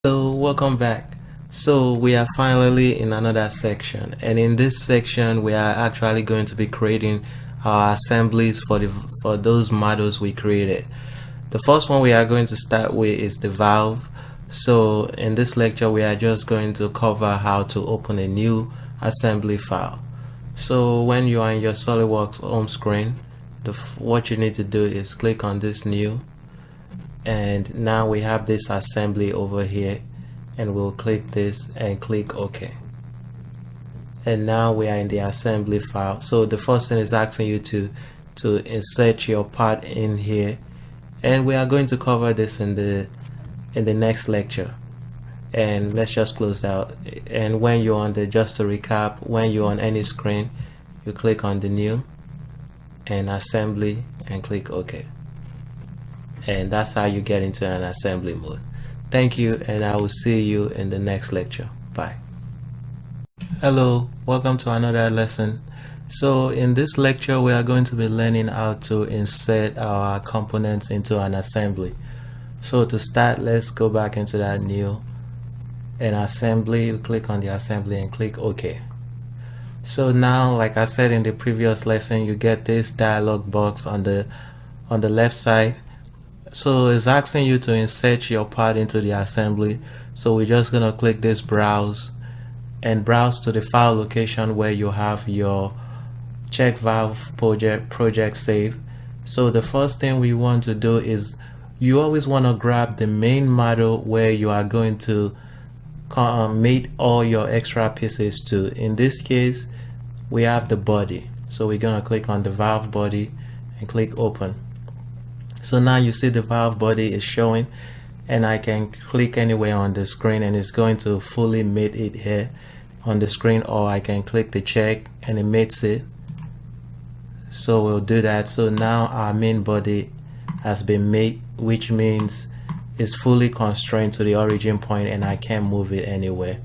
So welcome back. So we are finally in another section, and in this section we are actually going to be creating our assemblies for those models we created. The first one we are going to start with is the valve. So in this lecture we are just going to cover how to open a new assembly file. So when you are in your SolidWorks home screen, what you need to do is click on this new, and now we have this assembly over here, and we'll click this and click OK. And now we are in the assembly file. So the first thing is asking you to insert your part in here, and we are going to cover this in the next lecture. And let's just close out. And when you're on the, just to recap, when you're on any screen, you click on the new and assembly and click OK. And that's how you get into an assembly mode. Thank you, and I will see you in the next lecture. Bye. Hello, welcome to another lesson. So in this lecture we are going to be learning how to insert our components into an assembly. So to start, let's go back into that new and assembly. Click on the assembly and click OK. So now, like I said in the previous lesson, you get this dialog box on the left side. So it's asking you to insert your part into the assembly. So we're just gonna click this browse and browse to the file location where you have your check valve project saved. So the first thing we want to do is you always want to grab the main model where you are going to mate all your extra pieces to. In this case we have the body, so we're gonna click on the valve body and click open. So now you see the valve body is showing, and I can click anywhere on the screen and it's going to fully mate it here on the screen, or I can click the check and it mates it. So we'll do that. So now our main body has been made, which means it's fully constrained to the origin point and I can't move it anywhere.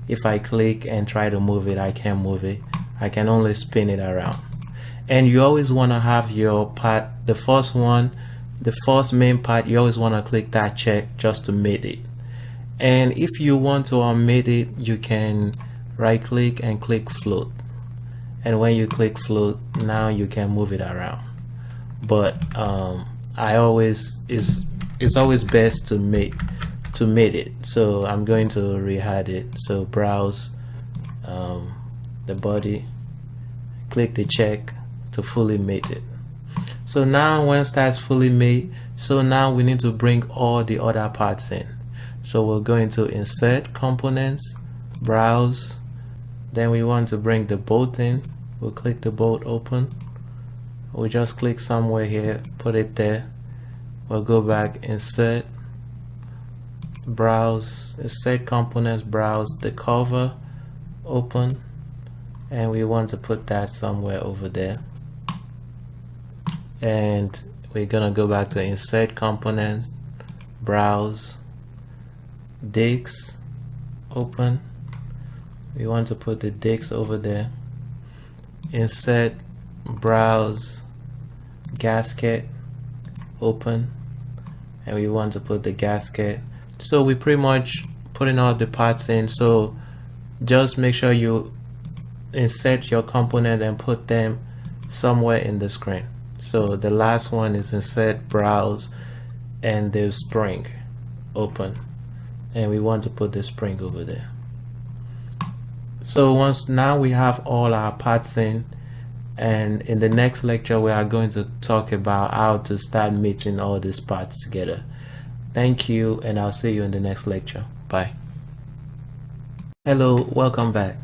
If I click and try to move it, I can't move it. I can only spin it around. And you always want to have your part, the first one, the first main part, you always want to click that check just to mate it. And if you want to unmate it, you can right click and click float. And when you click float, now you can move it around. But it's always best to mate it. So I'm going to rehide it. So browse the body, click the check to fully mate it. So now once that's fully made, so now we need to bring all the other parts in. So we're going to insert components, browse, then we want to bring the bolt in. We'll click the bolt open. We'll just click somewhere here, put it there. We'll go back, insert, browse, insert components, browse the cover, open, and we want to put that somewhere over there. And we're gonna go back to insert components, browse, discs, open. We want to put the discs over there. Insert, browse, gasket, open, and we want to put the gasket. So we pretty much putting all the parts in. So just make sure you insert your component and put them somewhere in the screen. So the last one is insert, browse, and the spring, open, and we want to put the spring over there. So now we have all our parts in, and in the next lecture we are going to talk about how to start mating all these parts together. Thank you, and I'll see you in the next lecture. Bye. Hello, welcome back.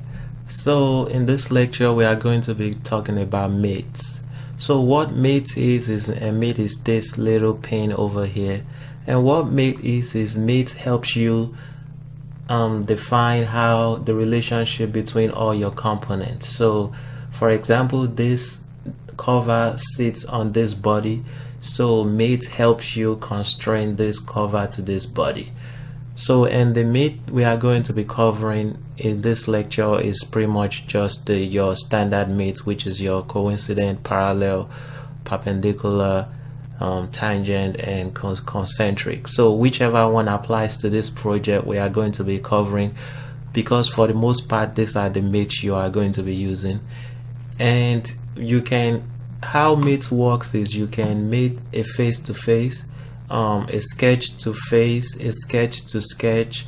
So in this lecture we are going to be talking about mates. So what mate is mate is this little pin over here, and what mate is mate helps you define how the relationship between all your components. So for example, this cover sits on this body, so mate helps you constrain this cover to this body. So, and the mate we are going to be covering in this lecture is pretty much just your standard mate, which is your coincident, parallel, perpendicular, tangent and concentric. So whichever one applies to this project we are going to be covering, because for the most part these are the mates you are going to be using. And you can, how mates works is you can mate a face to face, a sketch to face, a sketch to sketch,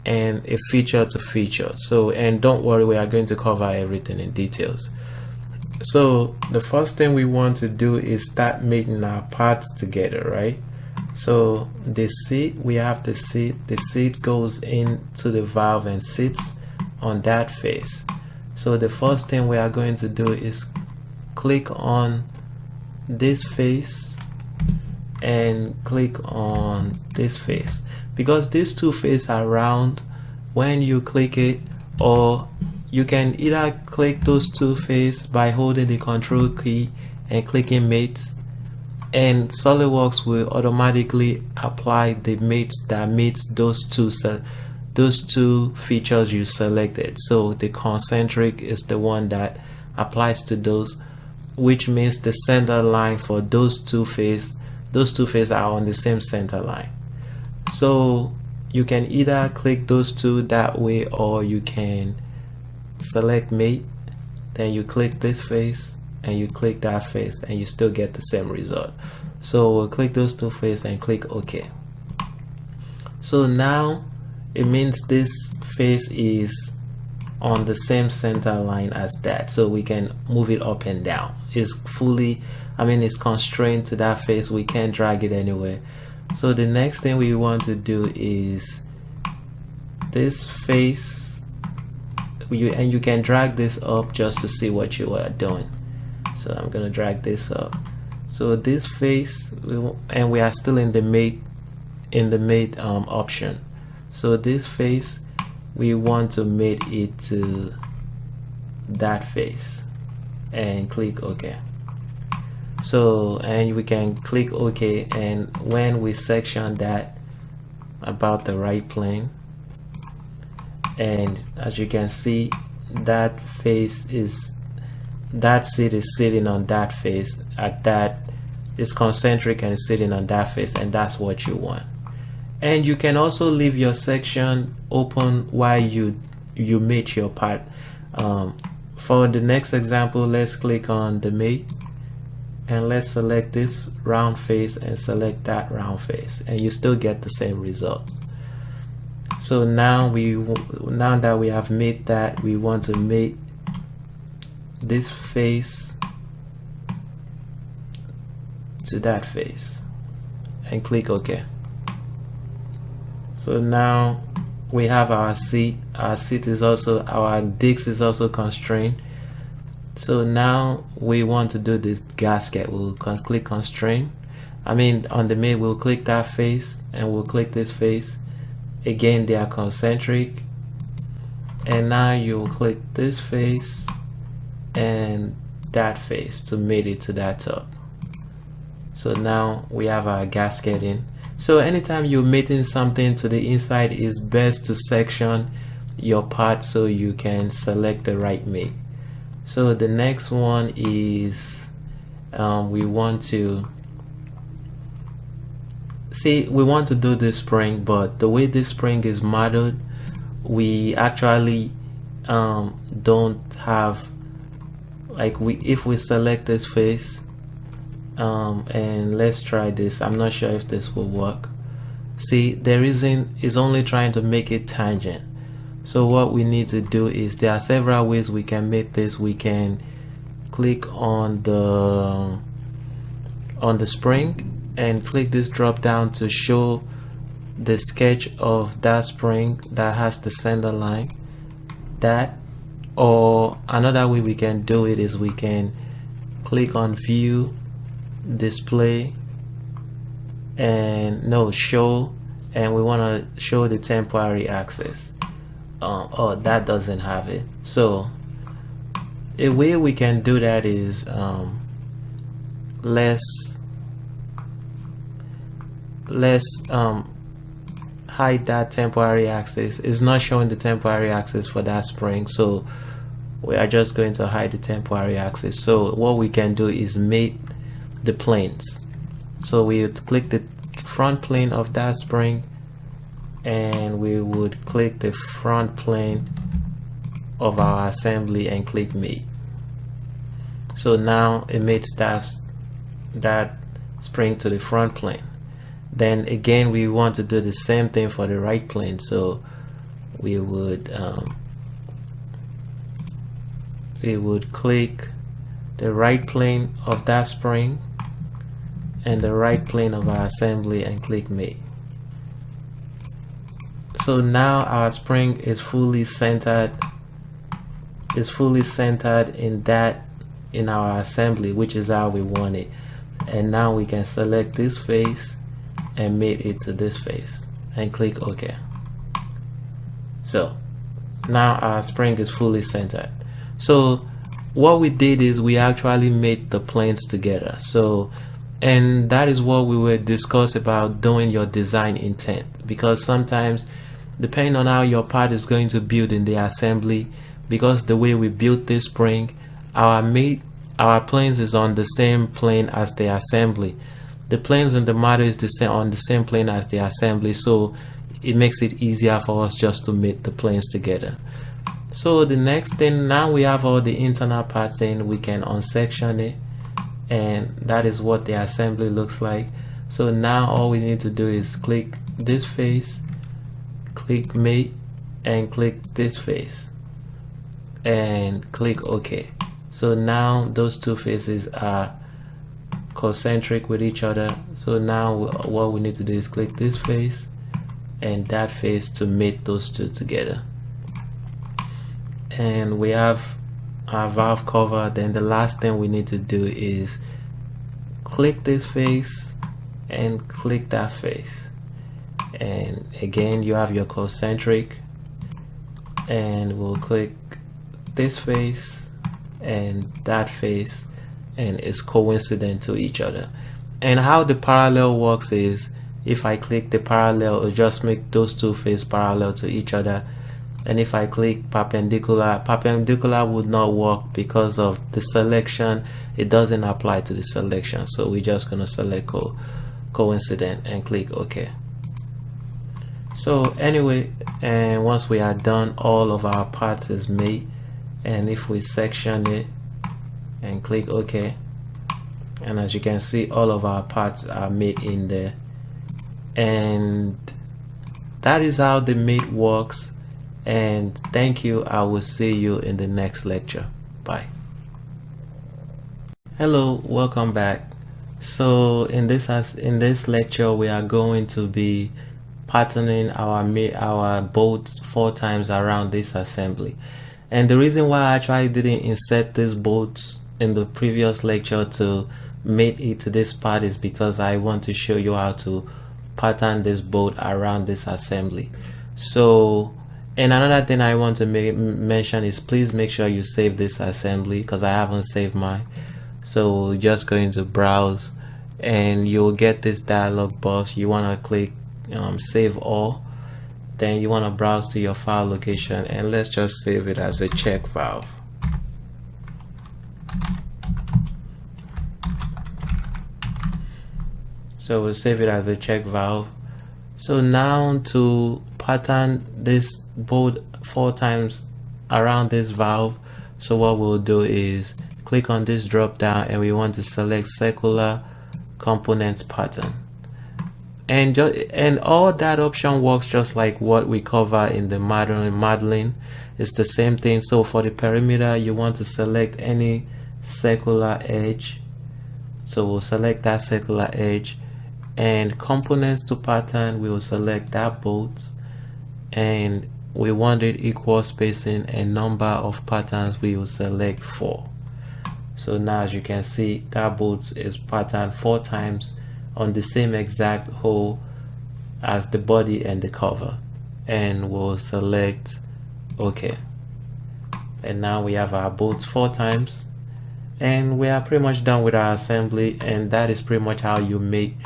and a feature to feature. So, and don't worry, we are going to cover everything in details. So the first thing we want to do is start making our parts together, right? So the seat, we have the seat goes into the valve and sits on that face. So the first thing we are going to do is click on this face and click on this face, because these two faces are round. When you click it, or you can either click those two faces by holding the control key and clicking mates, and SolidWorks will automatically apply the mates that meets those two features you selected. So the concentric is the one that applies to those, which means the center line for those two faces are on the same center line. So you can either click those two that way, or you can select mate, then you click this face and you click that face, and you still get the same result. So we'll click those two faces and click OK. So now it means this face is on the same center line as that, so we can move it up and down. It's fully, it's constrained to that face, we can't drag it anywhere. So the next thing we want to do is this face, and you can drag this up just to see what you are doing. So I'm gonna drag this up. So this face, and we are still in the mate option. So this face, we want to mate it to that face and click OK. So, and we can click OK, and when we section that about the right plane, and as you can see, that face is, that seat is sitting on that face, at that is concentric and is sitting on that face, and that's what you want. And you can also leave your section open while you mate your part. For the next example, let's click on the mate, and let's select this round face and select that round face, and you still get the same results. So now that we have made that, we want to mate this face to that face and click OK. So now we have our seat. Our seat is also, our disc is also constrained. So now we want to do this gasket. We'll click constrain. On the mate, we'll click that face and we'll click this face. Again, they are concentric. And now you'll click this face and that face to mate it to that top. So now we have our gasket in. So anytime you're mating something to the inside, it's best to section your part so you can select the right mate. So the next one is we want to do this spring, but the way this spring is modeled, we actually don't have, if we select this face, and let's try this. I'm not sure if this will work. See, it's only trying to make it tangent. So what we need to do is, there are several ways we can make this. We can click on the spring and click this drop down to show the sketch of that spring that has the center line. That, or another way we can do it is we can click on view, display, and show, and we want to show the temporary axis. Oh, that doesn't have it. So a way we can do that is let's hide that temporary axis. It's not showing the temporary axis for that spring, so we are just going to hide the temporary axis. So what we can do is mate the planes. So we would click the front plane of that spring, and we would click the front plane of our assembly and click mate. So now it mates that spring to the front plane. Then again, we want to do the same thing for the right plane. So we would click the right plane of that spring and the right plane of our assembly and click mate. So now our spring is fully centered in our assembly, which is how we want it. And now we can select this face and mate it to this face and click OK. So now our spring is fully centered. So what we did is we actually made the planes together. So, and that is what we were discuss about doing your design intent, because sometimes depending on how your part is going to build in the assembly, because the way we built this spring, our planes is on the same plane as the assembly. The planes in the model is on the same plane as the assembly, so it makes it easier for us just to mate the planes together. So the next thing, now we have all the internal parts in, we can unsection it, and that is what the assembly looks like. So now all we need to do is click this face, click mate, and click this face and click OK. So now those two faces are concentric with each other. So now what we need to do is click this face and that face to mate those two together. And we have our valve cover. Then the last thing we need to do is click this face and click that face, and again you have your concentric, and we'll click this face and that face, and it's coincident to each other. And how the parallel works is, if I click the parallel, it'll just make those two faces parallel to each other. And if I click perpendicular would not work because of the selection. It doesn't apply to the selection, so we're just gonna select coincident and click OK. So anyway, and once we are done, all of our parts is made. And if we section it and click OK, and as you can see, all of our parts are made in there. And that is how the mate works. And thank you. I will see you in the next lecture. Bye. Hello, welcome back. So in this lecture, we are going to be patterning our bolts 4 times around this assembly. And the reason why I actually didn't insert these bolts in the previous lecture to mate it to this part is because I want to show you how to pattern this bolt around this assembly. So, and another thing I want to mention is, please make sure you save this assembly, because I haven't saved mine. So we're just going to browse, and you'll get this dialog box. You want to click save all, then you want to browse to your file location, and let's just save it as a check valve. So we'll save it as a check valve. So now to pattern this bolt 4 times around this valve, so what we'll do is click on this drop down, and we want to select circular components pattern, and all that option works just like what we cover in the modeling. It's the same thing. So for the perimeter, you want to select any circular edge, so we'll select that circular edge. And components to pattern, we will select that bolt, and we wanted equal spacing and number of patterns, we will select 4. So now as you can see, that bolt is patterned 4 times on the same exact hole as the body and the cover, and we'll select OK. And now we have our bolts 4 times, and we are pretty much done with our assembly. And that is pretty much how you make,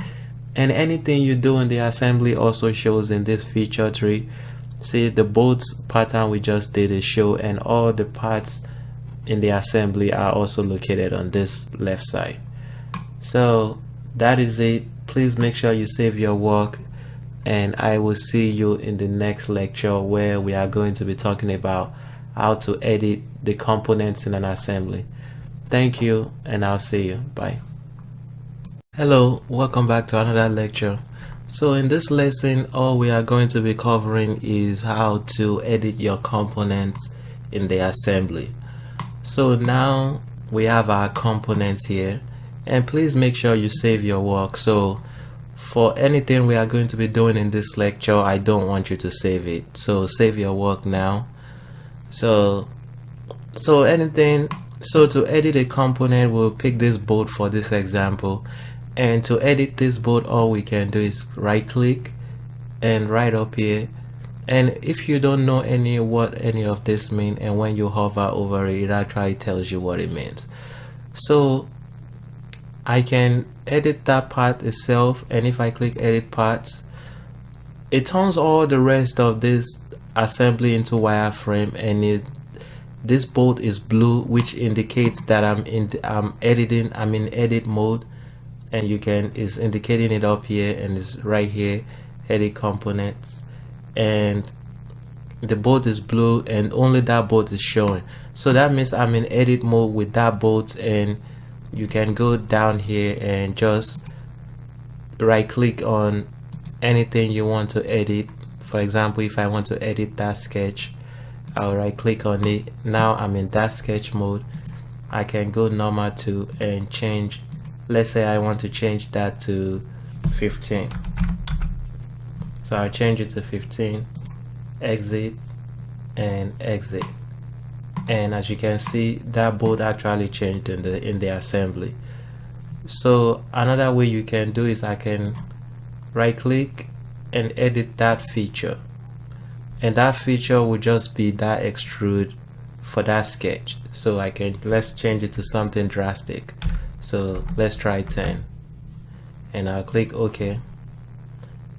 and anything you do in the assembly also shows in this feature tree. See, the bolts pattern we just did is show, and all the parts in the assembly are also located on this left side. So that is it. Please make sure you save your work, and I will see you in the next lecture where we are going to be talking about how to edit the components in an assembly. Thank you, and I'll see you. Bye. Hello, welcome back to another lecture. So in this lesson, all we are going to be covering is how to edit your components in the assembly. So now we have our components here, and please make sure you save your work. So for anything we are going to be doing in this lecture, I don't want you to save it. So save your work now. So to edit a component, we'll pick this bolt for this example. And to edit this bolt, all we can do is right click and right up here. And if you don't know what any of this mean, and when you hover over it, it actually tells you what it means. So I can edit that part itself, and if I click edit parts, it turns all the rest of this assembly into wireframe, and this bolt is blue, which indicates that I'm in edit mode. And is indicating it up here, and it's right here, edit components, and the bolt is blue and only that bolt is showing. So that means I'm in edit mode with that bolt, and you can go down here and just right click on anything you want to edit. For example, if I want to edit that sketch, I'll right click on it. Now I'm in that sketch mode. I can go normal to and change. Let's say I want to change that to 15. So I'll change it to 15, exit, and exit. And as you can see, that bolt actually changed in the assembly. So another way you can do is I can right click and edit that feature. And that feature will just be that extrude for that sketch. So let's change it to something drastic. So let's try 10, and I'll click OK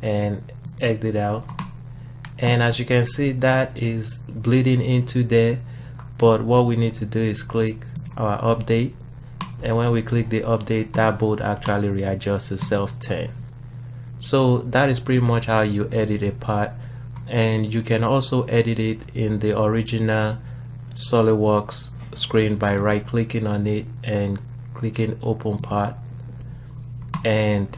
and exit out. And as you can see, that is bleeding into there, but what we need to do is click our update, and when we click the update, that bolt actually readjusts itself 10. So that is pretty much how you edit a part, and you can also edit it in the original SolidWorks screen by right clicking on it and clicking open part. And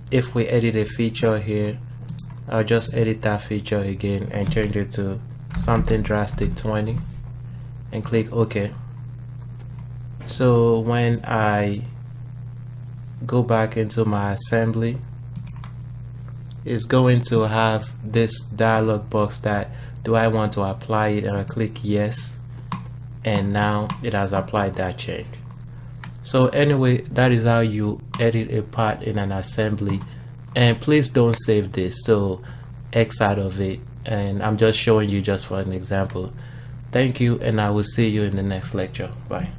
if we edit a feature here, I'll just edit that feature again and change it to something drastic, 20, and click OK. So when I go back into my assembly, it's going to have this dialog box that do I want to apply it, and I click yes, and now it has applied that change. So anyway, that is how you edit a part in an assembly. And please don't save this, so X out of it, and I'm just showing you just for an example. Thank you, and I will see you in the next lecture. Bye.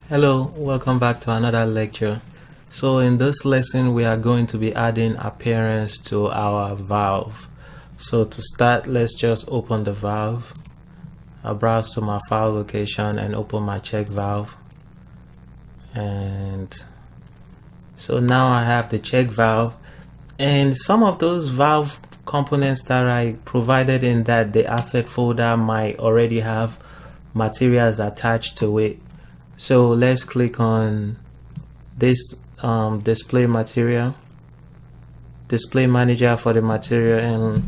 Hello, welcome back to another lecture. So in this lesson, we are going to be adding appearance to our valve. So to start, let's just open the valve. I'll browse to my file location and open my check valve. And so now I have the check valve, and some of those valve components that I provided in the asset folder might already have materials attached to it. So let's click on this display manager for the material, and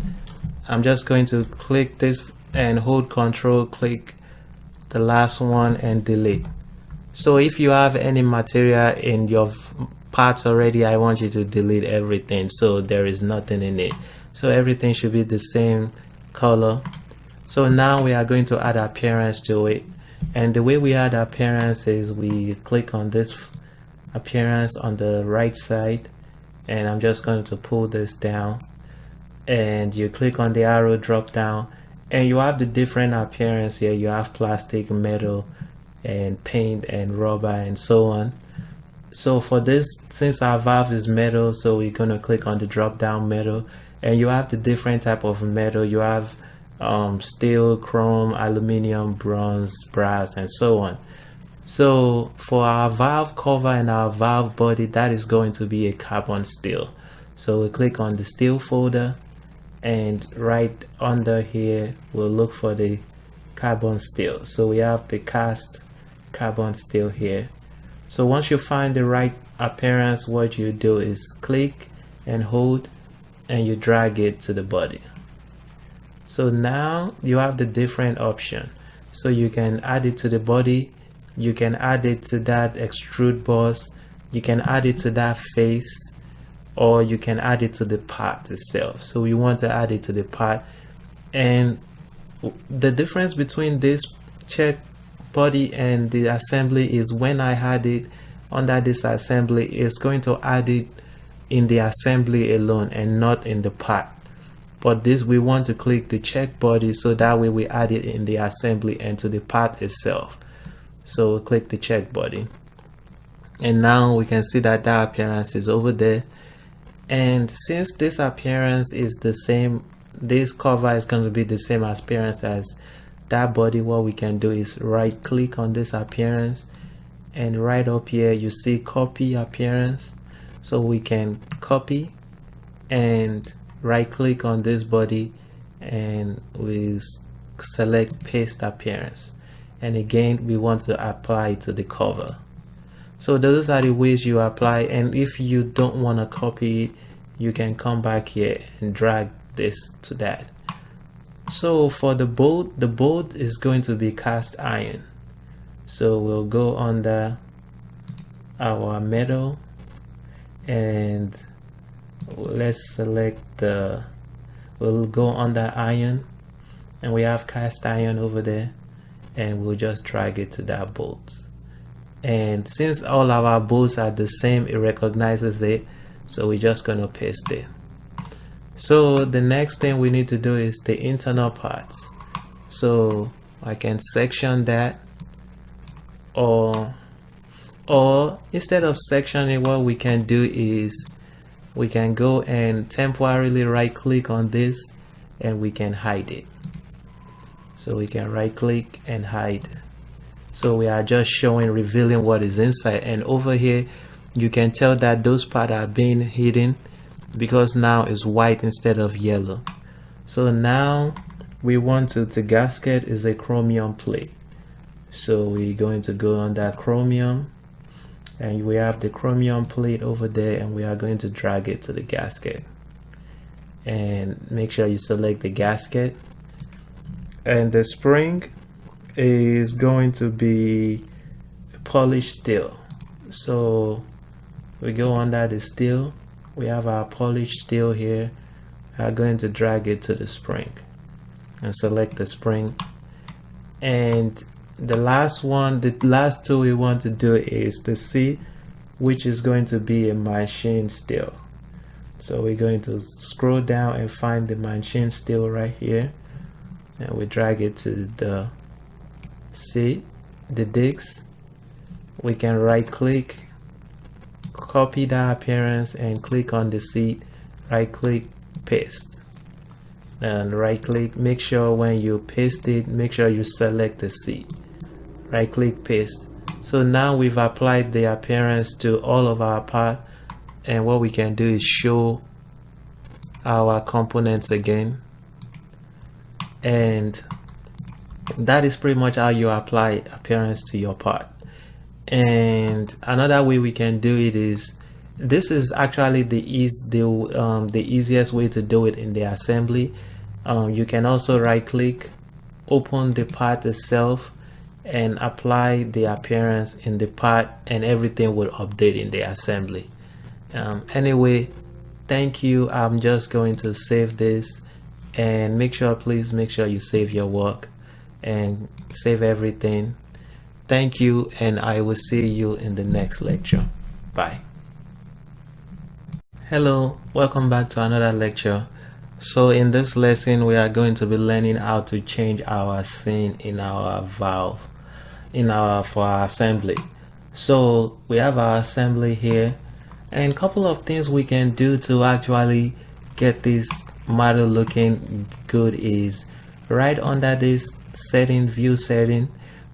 I'm just going to click this and hold Control, click the last one and delete. So if you have any material in your parts already, I want you to delete everything, so there is nothing in it. So everything should be the same color. So now we are going to add appearance to it, and the way we add appearance is we click on this appearance on the right side, and I'm just going to pull this down, and you click on the arrow drop down, and you have the different appearance here. You have plastic, metal, and paint and rubber and so on. So for this, since our valve is metal, so we're going to click on the drop down metal, and you have the different type of metal. You have steel, chrome, aluminum, bronze, brass, and so on. So for our valve cover and our valve body, that is going to be a carbon steel. So we click on the steel folder, and right under here we'll look for the carbon steel. So we have the cast carbon steel here. So once you find the right appearance, what you do is click and hold, and you drag it to the body. So now you have the different option. So you can add it to the body, you can add it to that extrude boss, you can add it to that face, or you can add it to the part itself. So we want to add it to the part, and the difference between this check body and the assembly is when I add it under this assembly, it's going to add it in the assembly alone and not in the part. But this, we want to click the check body, so that way we add it in the assembly and to the part itself. So we'll click the check body, and now we can see that that appearance is over there. And since this appearance is the same, this cover is going to be the same appearance as that body, what we can do is right click on this appearance, and right up here you see copy appearance. So we can copy and right click on this body, and we select paste appearance, and again we want to apply it to the cover. So those are the ways you apply, and if you don't want to copy it, you can come back here and drag this to that. So for the bolt is going to be cast iron. So we'll go under our metal, and let's select we'll go under iron, and we have cast iron over there, and we'll just drag it to that bolt. And since all of our bolts are the same, it recognizes it, so we're just going to paste it. So the next thing we need to do is the internal parts. So I can section that, or instead of sectioning, what we can do is we can go and temporarily right click on this, and we can hide it. So we can right click and hide. So we are just showing, revealing what is inside, and over here you can tell that those parts are being hidden because now it's white instead of yellow. So now we want to, the gasket is a chromium plate, so we're going to go on that chromium, and we have the chromium plate over there, and we are going to drag it to the gasket, and make sure you select the gasket. And the spring is going to be polished steel. So we go under the steel, we have our polished steel here. We are going to drag it to the spring and select the spring. And the last one, the last two we want to do is the C, which is going to be a machine steel. So we're going to scroll down and find the machine steel right here, and we drag it to the C, the disc. We can right click, copy that appearance, and click on the seat, right click, paste, and right click. Make sure when you paste it, make sure you select the seat, right click, paste. So now we've applied the appearance to all of our part, and what we can do is show our components again, and that is pretty much how you apply appearance to your part. And another way we can do it is, this is actually the easiest way to do it in the assembly. You can also right click, open the part itself, and apply the appearance in the part, and everything will update in the assembly. Anyway, thank you. I'm just going to save this, and please make sure you save your work and save everything. Thank you, and I will see you in the next lecture. Bye. Hello, welcome back to another lecture. So in this lesson we are going to be learning how to change our scene in our valve for our assembly. So we have our assembly here, and a couple of things we can do to actually get this model looking good is right under this setting, view setting,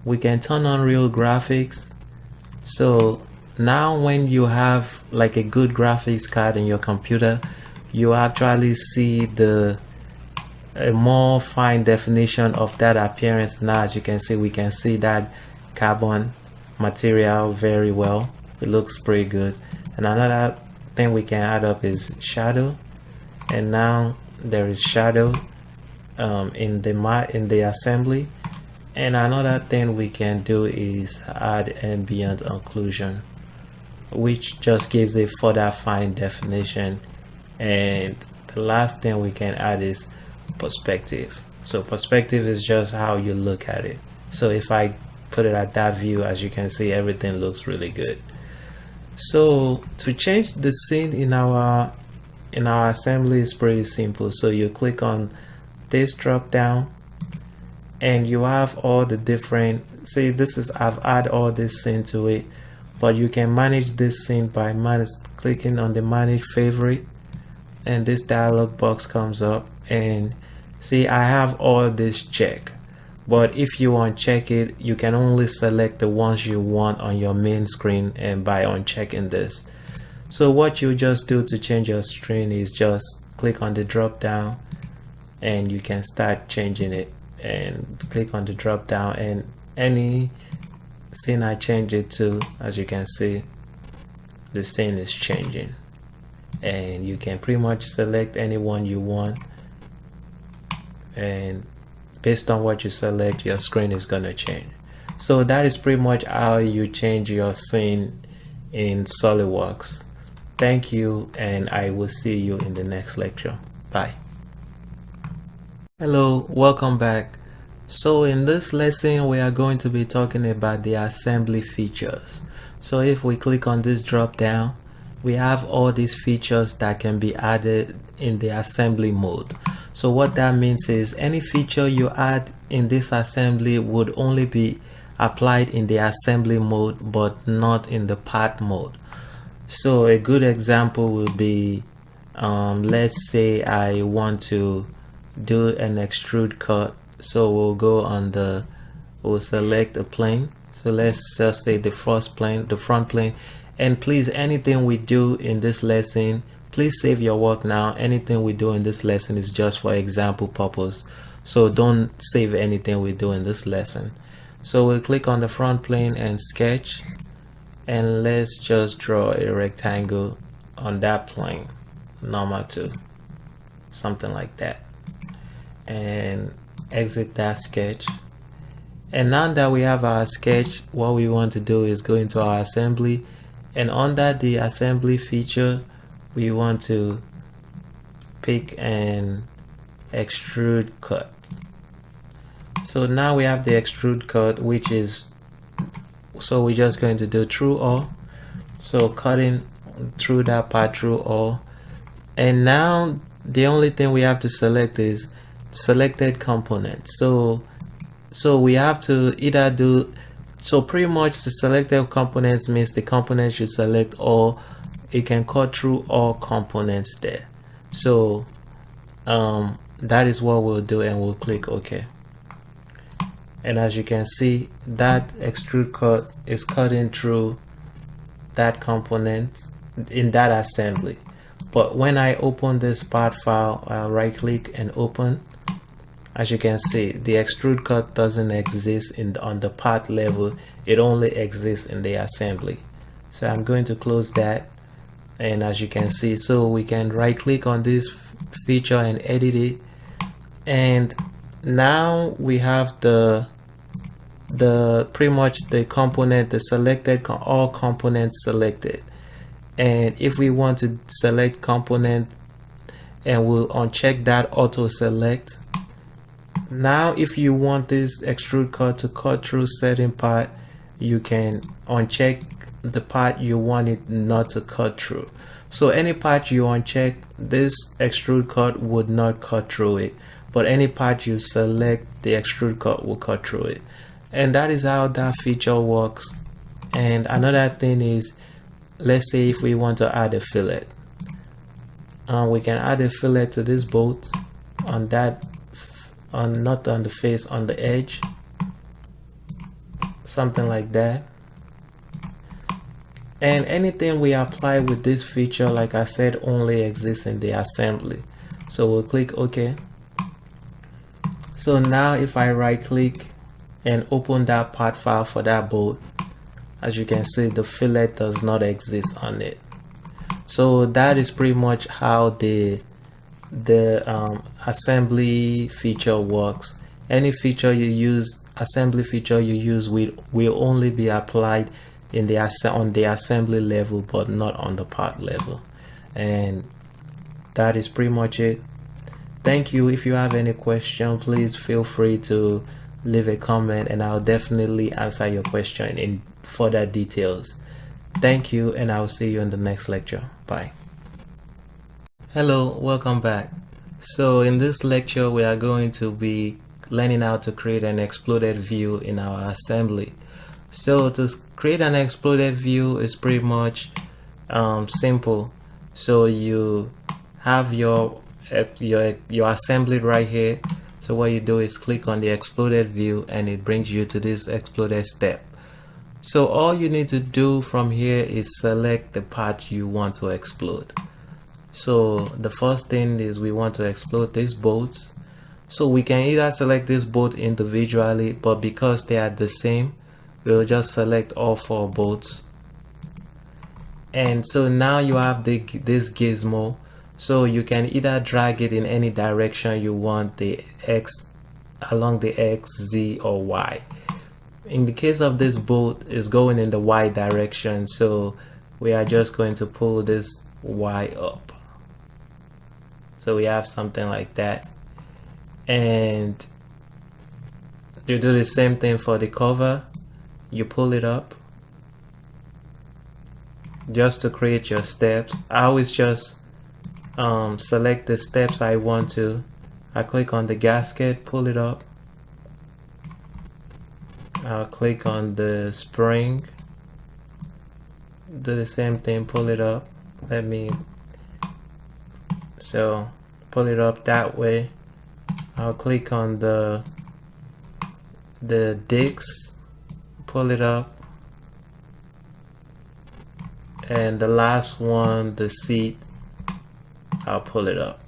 we can turn on real graphics. So now when you have like a good graphics card in your computer, you actually see a more fine definition of that appearance. Now as you can see, we can see that carbon material very well. It looks pretty good. And another thing we can add up is shadow, and now there is shadow in the assembly. And another thing we can do is add ambient occlusion, which just gives a further fine definition. And the last thing we can add is perspective. So perspective is just how you look at it. So if I put it at that view, as you can see, everything looks really good. So to change the scene in our assembly is pretty simple. So you click on this drop down, and you have all the different, see, this is, I've added all this scene to it, but you can manage this scene by clicking on the manage favorite, and this dialog box comes up. And see, I have all this check, but if you uncheck it, you can only select the ones you want on your main screen, and by unchecking this. So what you just do to change your screen is just click on the drop down, and you can start changing it, and click on the drop down, and any scene I change it to, as you can see, the scene is changing. And you can pretty much select any one you want, and based on what you select, your screen is gonna change. So that is pretty much how you change your scene in SolidWorks. Thank you, and I will see you in the next lecture. Bye. Hello, welcome back. So in this lesson, we are going to be talking about the assembly features. So if we click on this drop down, we have all these features that can be added in the assembly mode. So what that means is any feature you add in this assembly would only be applied in the assembly mode, but not in the part mode. So a good example would be, let's say I want to do an extrude cut. So we'll go on we'll select a plane. So let's just say the first plane, the front plane. And please, anything we do in this lesson, please save your work now. Anything we do in this lesson is just for example purpose. So don't save anything we do in this lesson. So we'll click on the front plane and sketch. And let's just draw a rectangle on that plane, normal 2, something like that. And exit that sketch. And now that we have our sketch, what we want to do is go into our assembly, and under the assembly feature, we want to pick an extrude cut. So now we have the extrude cut, which is, so we're just going to do through all. So cutting through that part through all. And now the only thing we have to select is selected component. So we have to either do, so pretty much the selected components means the components you select, or you can cut through all components there. So that is what we'll do, and we'll click OK. And as you can see, that extrude cut is cutting through that component in that assembly. But when I open this part file, I'll right click and open. As you can see, the extrude cut doesn't exist on the part level. It only exists in the assembly. So I'm going to close that. And as you can see, so we can right click on this feature and edit it. And now we have the pretty much the component, the selected, all components selected. And if we want to select component, and we'll uncheck that auto select. Now if you want this extrude cut to cut through certain part, you can uncheck the part you want it not to cut through. So any part you uncheck, this extrude cut would not cut through it, but any part you select, the extrude cut will cut through it. And that is how that feature works. And another thing is, let's say if we want to add a fillet, we can add a fillet to this bolt on that, not on the face, on the edge. something like that. And anything we apply with this feature, like I said, only exists in the assembly. So we'll click OK. So now if I right click and open that part file for that bolt, as you can see, the fillet does not exist on it. So that is pretty much how the assembly feature works. Any feature you use, assembly feature you use, will only be applied in the on the assembly level, but not on the part level. And that is pretty much it. Thank you. If you have any question, please feel free to leave a comment, and I'll definitely answer your question in further details. Thank you, and I'll see you in the next lecture. Bye. Hello, welcome back. So in this lecture, we are going to be learning how to create an exploded view in our assembly. So to create an exploded view is pretty much simple. So you have your assembly right here. So what you do is click on the exploded view, and it brings you to this exploded step. So all you need to do from here is select the part you want to explode. So the first thing is we want to explode these bolts. So we can either select this bolt individually, but because they are the same, we'll just select all 4 bolts. And so now you have this gizmo. So you can either drag it in any direction you want, the X, along the X, Z, or Y. In the case of this bolt, is going in the Y direction, so we are just going to pull this Y up. So we have something like that. And you do the same thing for the cover. You pull it up just to create your steps. I always just select the steps I want to. I click on the gasket, pull it up. I'll click on the spring, do the same thing, pull it up. So pull it up that way. I'll click on the discs, pull it up, and the last one, the seat, I'll pull it up.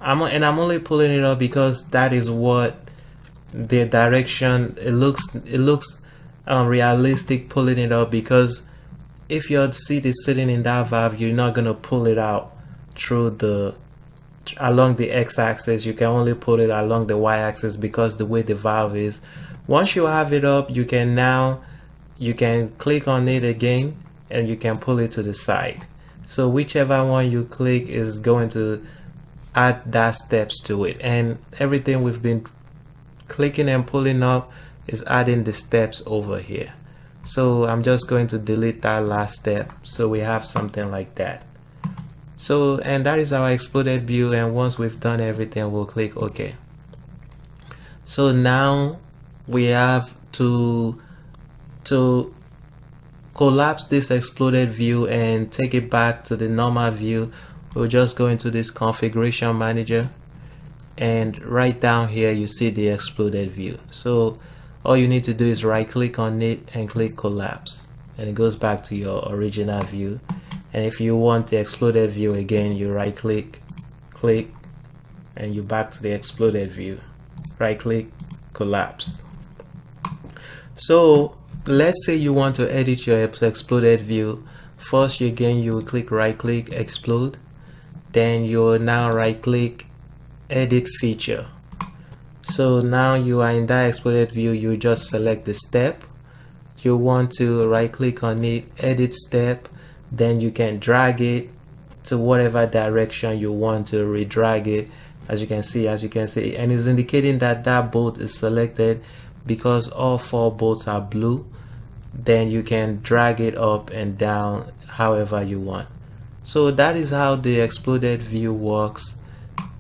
I'm only pulling it up because that is what the direction, it looks realistic pulling it up, because if your seat is sitting in that valve, you're not going to pull it out along the x-axis. You can only pull it along the y-axis because the way the valve is. Once you have it up, you can click on it again, and you can pull it to the side. So whichever one you click is going to add that steps to it, and everything we've been clicking and pulling up is adding the steps over here. So I'm just going to delete that last step, so we have something like that. So, and that is our exploded view, and once we've done everything, we'll click OK. So now we have to collapse this exploded view and take it back to the normal view. We'll just go into this configuration manager, and right down here you see the exploded view. So all you need to do is right click on it and click collapse, and it goes back to your original view. And if you want the exploded view again, you right click, and you're back to the exploded view. Right click, collapse. So let's say you want to edit your exploded view. First, you will click right click, explode. Then you will now right click, edit feature. So now you are in that exploded view. You just select the step. You want to right click on it, edit step. Then you can drag it to whatever direction you want to redrag it, as you can see, and it's indicating that that bolt is selected because all 4 bolts are blue. Then you can drag it up and down however you want. So that is how the exploded view works.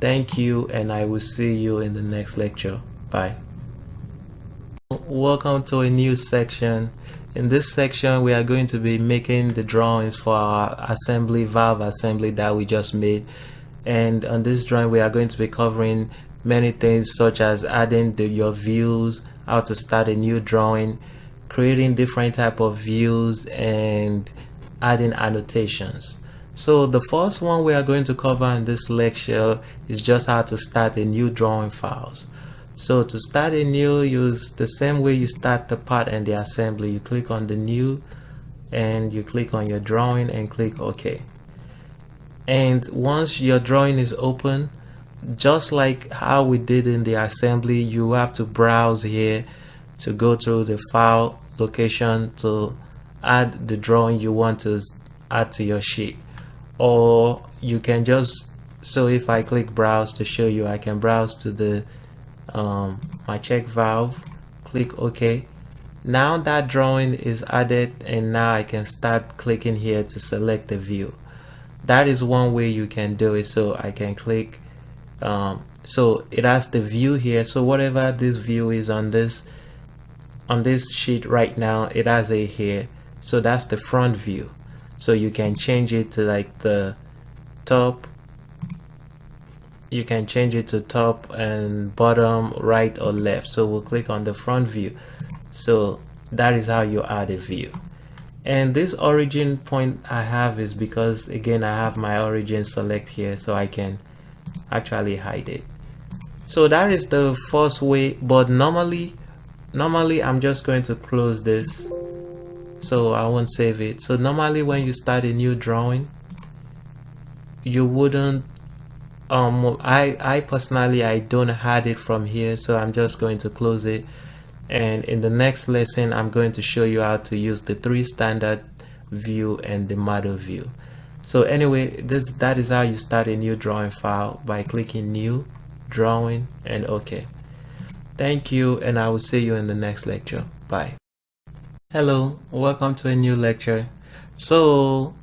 Thank you, and I will see you in the next lecture. Bye. Welcome to a new section. In this section, we are going to be making the drawings for our valve assembly that we just made. And on this drawing, we are going to be covering many things, such as adding your views, how to start a new drawing, creating different type of views and adding annotations. So the first one we are going to cover in this lecture is just how to start a new drawing files. So to start a new, use the same way you start the part and the assembly. You click on the new and you click on your drawing and click OK. And once your drawing is open, just like how we did in the assembly, you have to browse here to go through the file location to add the drawing you want to add to your sheet. Or you can just, so if I click browse to show you, I can browse to the my check valve, click OK. Now that drawing is added, and now I can start clicking here to select the view. That is one way you can do it. So I can click, so it has the view here. So whatever this view is on this sheet right now, it has a here. So that's the front view. So you can change it to like the top. You can change it to top and bottom, right or left. So we'll click on the front view. So that is how you add a view. And this origin point I have is because, again, I have my origin select here, so I can actually hide it. So that is the first way, but normally I'm just going to close this, so I won't save it. So normally when you start a new drawing, you wouldn't I personally, I don't hide it from here, so I'm just going to close it. And in the next lesson, I'm going to show you how to use the 3 standard view and the model view. So anyway, that is how you start a new drawing file, by clicking new, drawing, and OK. Thank you, and I will see you in the next lecture. Bye. Hello, welcome to a new lecture. So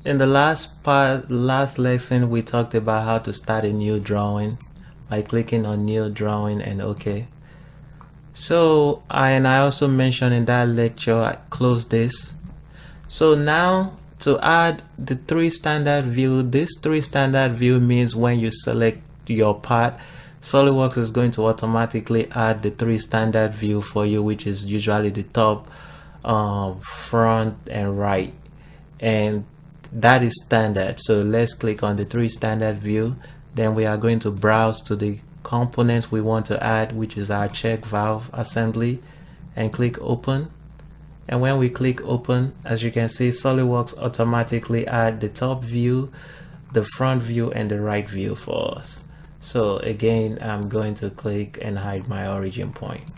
in the last lesson, we talked about how to start a new drawing by clicking on new drawing and OK. So I also mentioned in that lecture, I close this. So now to add the 3 standard view, this 3 standard view means when you select your part, SolidWorks is going to automatically add the 3 standard view for you, which is usually the top, front and right, and that is standard. So let's click on the 3 standard view. Then we are going to browse to the components we want to add, which is our check valve assembly, and click open. And when we click open, as you can see, SolidWorks automatically add the top view, the front view, and the right view for us. So again, I'm going to click and hide my origin point.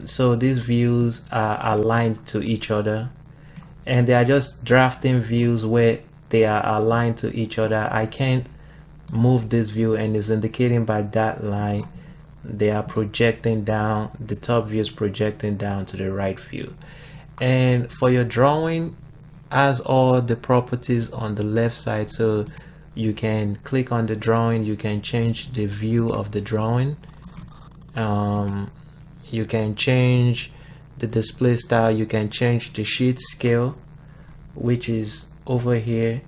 So these views are aligned to each other, and they are just drafting views where they are aligned to each other. I can't move this view, and it's indicating by that line they are projecting down. The top view is projecting down to the right view. And for your drawing, has all the properties on the left side, so you can click on the drawing, you can change the view of the drawing, you can change the display style, you can change the sheet scale, which is over here,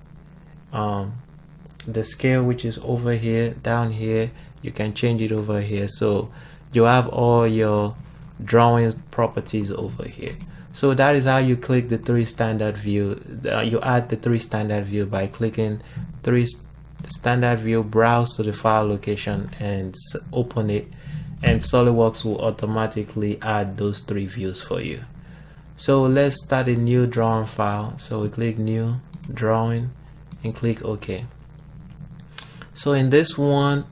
the scale which is over here, down here, you can change it over here. So you have all your drawing properties over here. So that is how you click the 3 standard view. You add the 3 standard view by clicking 3 standard view, browse to the file location and open it, and SolidWorks will automatically add those 3 views for you. So let's start a new drawing file. So we click new drawing and click OK. So in this one,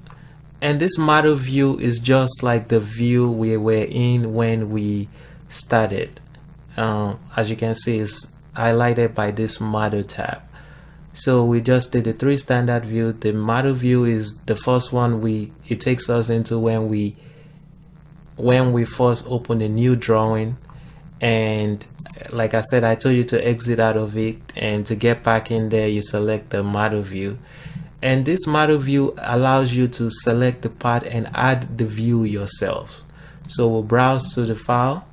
and this model view is just like the view we were in when we started. As you can see, it's highlighted by this model tab. So we just did the 3 standard view. The model view is the first one it takes us into when we first open a new drawing. And like I said, I told you to exit out of it, and to get back in there, you select the model view. And this model view allows you to select the part and add the view yourself. So we'll browse to the file,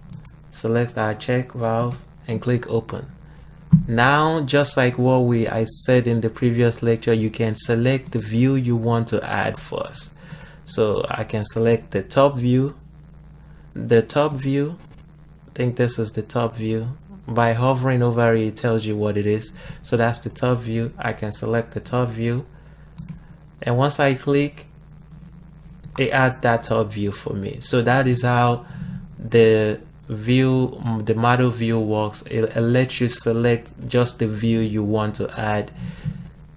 select our check valve, and click open. Now, just like what I said in the previous lecture, you can select the view you want to add first. So I can select the top view, think this is the top view. By hovering over it, it tells you what it is. So that's the top view. I can select the top view, and once I click, it adds that top view for me. So that is how the model view works. It lets you select just the view you want to add.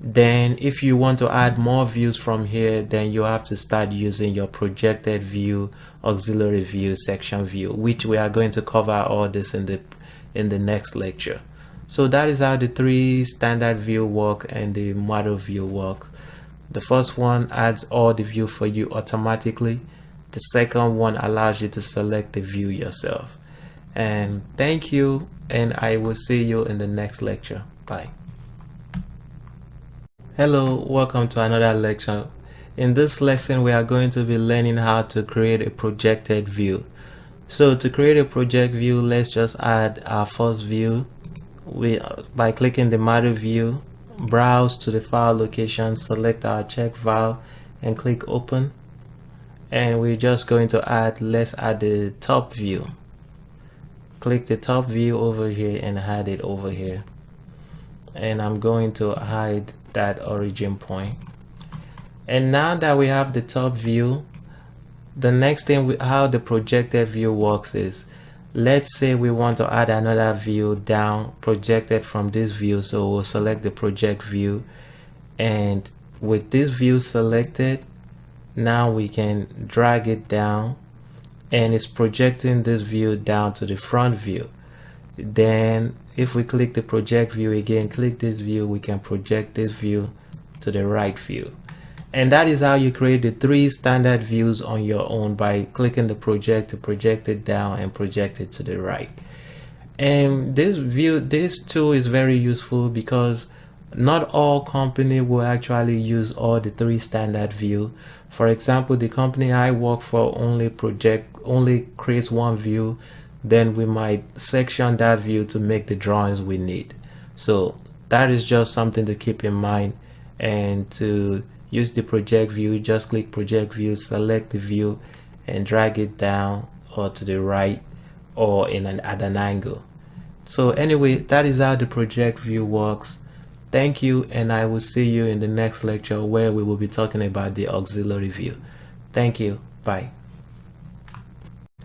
Then if you want to add more views from here, then you have to start using your projected view, auxiliary view, section view, which we are going to cover all this in the next lecture. So that is how the three standard view work and the model view work. The first one adds all the view for you automatically. The second one allows you to select the view yourself. And thank you, and I will see you in the next lecture. Bye. Hello, welcome to another lecture. In this lesson, we are going to be learning how to create a projected view. So to create a project view, let's just add our first view. By clicking the model view, browse to the file location, select our check file and click open. And we're just going to let's add the top view. Click the top view over here and add it over here. And I'm going to hide that origin point. And now that we have the top view, the next thing how the projected view works is, let's say we want to add another view down projected from this view. So we'll select the project view, and with this view selected, now we can drag it down, and it's projecting this view down to the front view. Then if we click the project view again, click this view, we can project this view to the right view. And that is how you create the three standard views on your own, by clicking the project to project it down and project it to the right. And this tool is very useful because not all company will actually use all the three standard view. For example, the company I work for only creates one view. Then we might section that view to make the drawings we need. So that is just something to keep in mind. And to use the project view, just click project view, select the view and drag it down or to the right or at an angle. So anyway, that is how the project view works. Thank you, and I will see you in the next lecture where we will be talking about the auxiliary view. Thank you. Bye.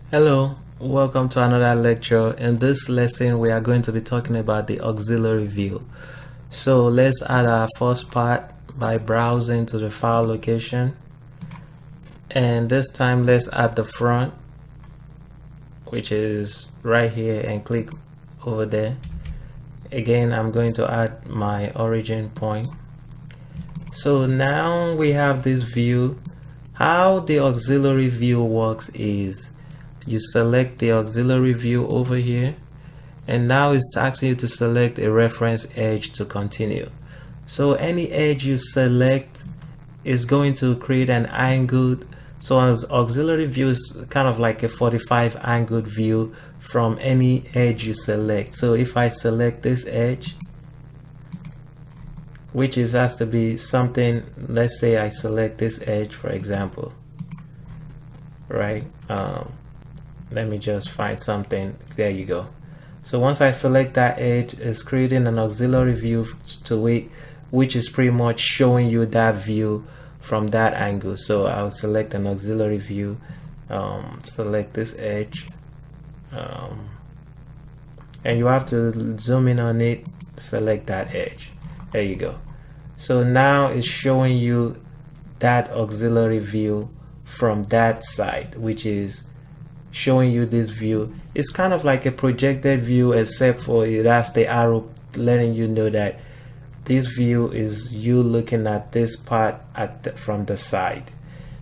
Hello, welcome to another lecture. In this lesson, we are going to be talking about the auxiliary view. So let's add our first part by browsing to the file location, and this time let's add the front, which is right here, and click over there. Again, I'm going to add my origin point. So now we have this view. How the auxiliary view works is, you select the auxiliary view over here, and now it's asking you to select a reference edge to continue. So any edge you select is going to create an angled, so as auxiliary view is kind of like a 45 angled view from any edge you select. So if I select this edge, which has to be something, let's say I select this edge, for example, right? Let me just find something. There you go. So once I select that edge, it's creating an auxiliary view to it, which is pretty much showing you that view from that angle. So I'll select an auxiliary view, select this edge, and you have to zoom in on it, select that edge. There you go. So now it's showing you that auxiliary view from that side, which is showing you this view. It's kind of like a projected view, except for it has the arrow letting you know that this view is you looking at this part from the side.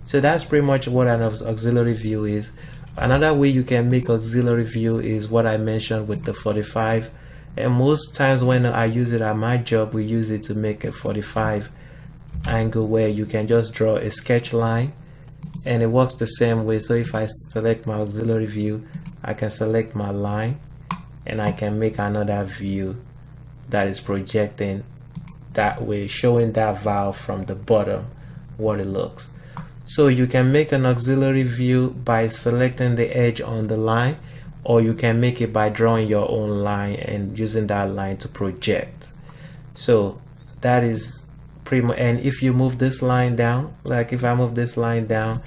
So that's pretty much what an auxiliary view is. Another way you can make auxiliary view is what I mentioned with the 45. And most times when I use it at my job, we use it to make a 45 angle where you can just draw a sketch line, and it works the same way. So if I select my auxiliary view, I can select my line and I can make another view that is projecting that way, showing that valve from the bottom what it looks. So you can make an auxiliary view by selecting the edge on the line. or you can make it by drawing your own line and using that line to project. So that is pretty much. And if you move this line down, like if I move this line down,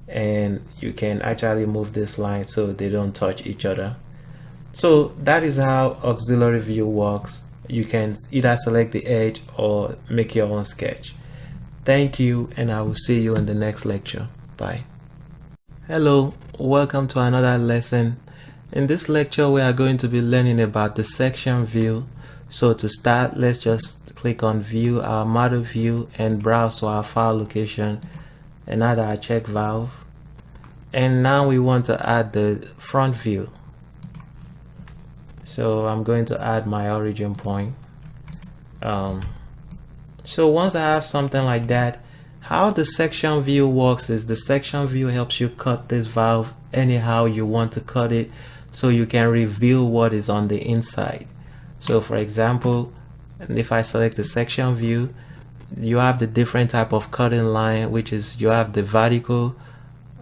and you can actually move this line so they don't touch each other. So that is how auxiliary view works. You can either select the edge or make your own sketch. Thank you, and I will see you in the next lecture. Bye. Hello, welcome to another lesson. In this lecture we are going to be learning about the section view. So to start, let's just click on view, our model view, and browse to our file location and add our check valve. And now we want to add the front view. So I'm going to add my origin point. So once I have something like that, how the section view works is the section view helps you cut this valve anyhow you want to cut it, so you can reveal what is on the inside. So for example, if I select the section view, you have the different type of cutting line, which is you have the vertical,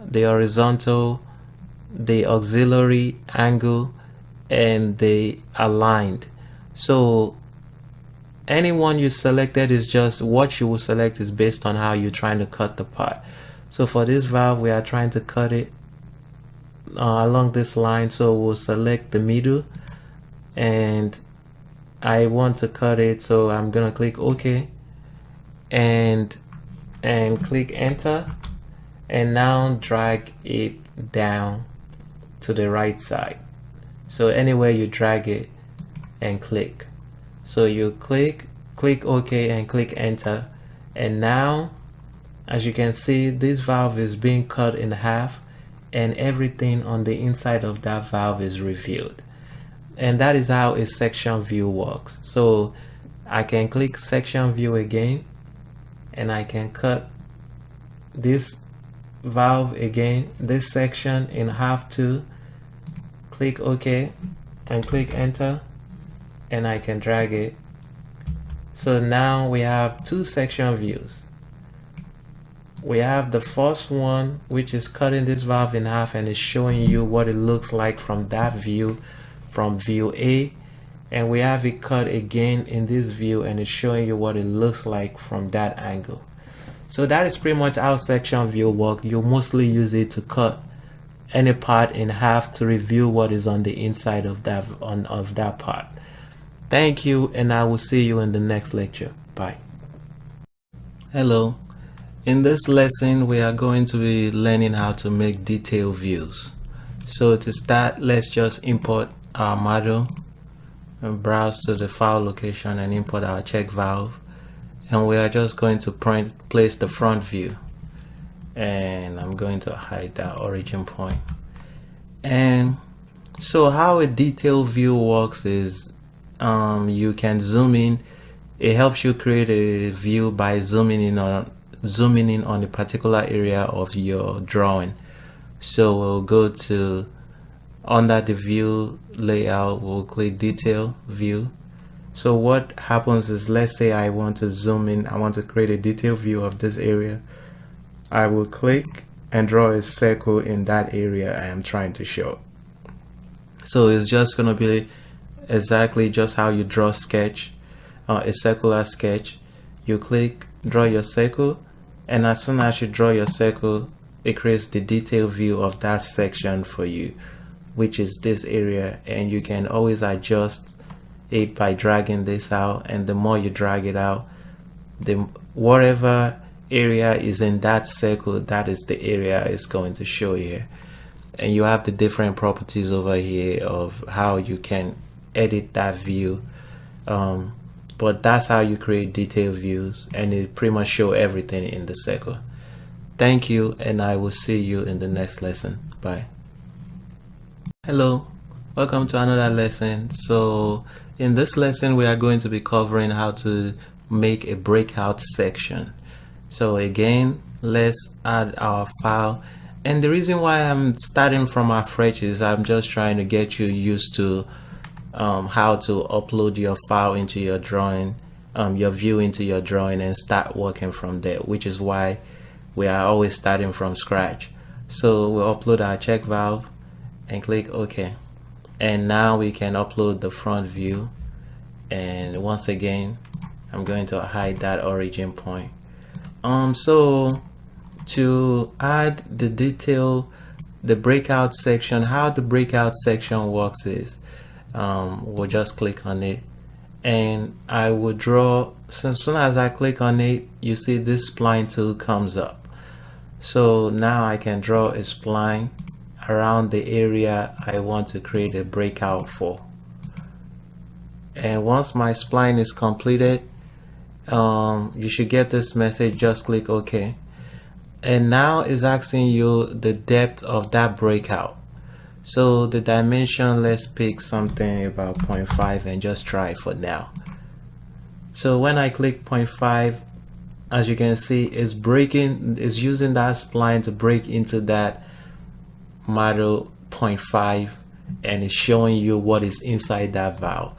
the horizontal, the auxiliary, angle, and the aligned. So anyone you selected is just what you will select is based on how you're trying to cut the part. So for this valve, we are trying to cut it along this line, so we'll select the middle, and I want to cut it, so I'm gonna click OK and click enter, and now drag it down to the right side. So anywhere you drag it and click, so you click OK and click enter, and now as you can see, this valve is being cut in half and everything on the inside of that valve is revealed. And that is how a section view works. So I can click section view again, and I can cut this valve again, this section in half too. Click OK and click enter, and I can drag it. So now we have two section views. We have the first one, which is cutting this valve in half and is showing you what it looks like from that view, from view A, and we have it cut again in this view and it's showing you what it looks like from that angle. So that is pretty much how section view work. You mostly use it to cut any part in half to reveal what is on the inside of that part. Thank you, and I will see you in the next lecture. Bye. Hello. In this lesson, we are going to be learning how to make detail views. So to start, let's just import our model and browse to the file location and import our check valve. And we are just going to place the front view. And I'm going to hide that origin point. And so how a detail view works is you can zoom in. It helps you create a view by zooming in on a particular area of your drawing. So we'll go to under the view layout, we'll click detail view. So what happens is, let's say I want to zoom in, I want to create a detail view of this area. I will click and draw a circle in that area I am trying to show. So it's just going to be exactly just how you draw sketch, a circular sketch. You click, draw your circle, and as soon as you draw your circle, it creates the detail view of that section for you, which is this area, and you can always adjust it by dragging this out, and the more you drag it out, the whatever area is in that circle, that is the area it's going to show here. And you have the different properties over here of how you can edit that view, but that's how you create detail views, and it pretty much show everything in the circle. Thank you, and I will see you in the next lesson. Bye. Hello, welcome to another lesson. So in this lesson we are going to be covering how to make a breakout section. So again, let's add our file, and the reason why I'm starting from afresh is I'm just trying to get you used to how to upload your file into your drawing, your view into your drawing, and start working from there, which is why we are always starting from scratch. So we'll upload our check valve and click OK. and now we can upload the front view. And once again, I'm going to hide that origin point. So to add the detail, the breakout section, how the breakout section works is we'll just click on it, and I will draw. So as soon as I click on it, you see this spline tool comes up. So now I can draw a spline around the area I want to create a breakout for. And once my spline is completed, you should get this message. Just click OK, and now it's asking you the depth of that breakout. So the dimension, let's pick something about 0.5 and just try it for now. So when I click 0.5, as you can see, it's using that spline to break into that model 0.5, and it's showing you what is inside that valve.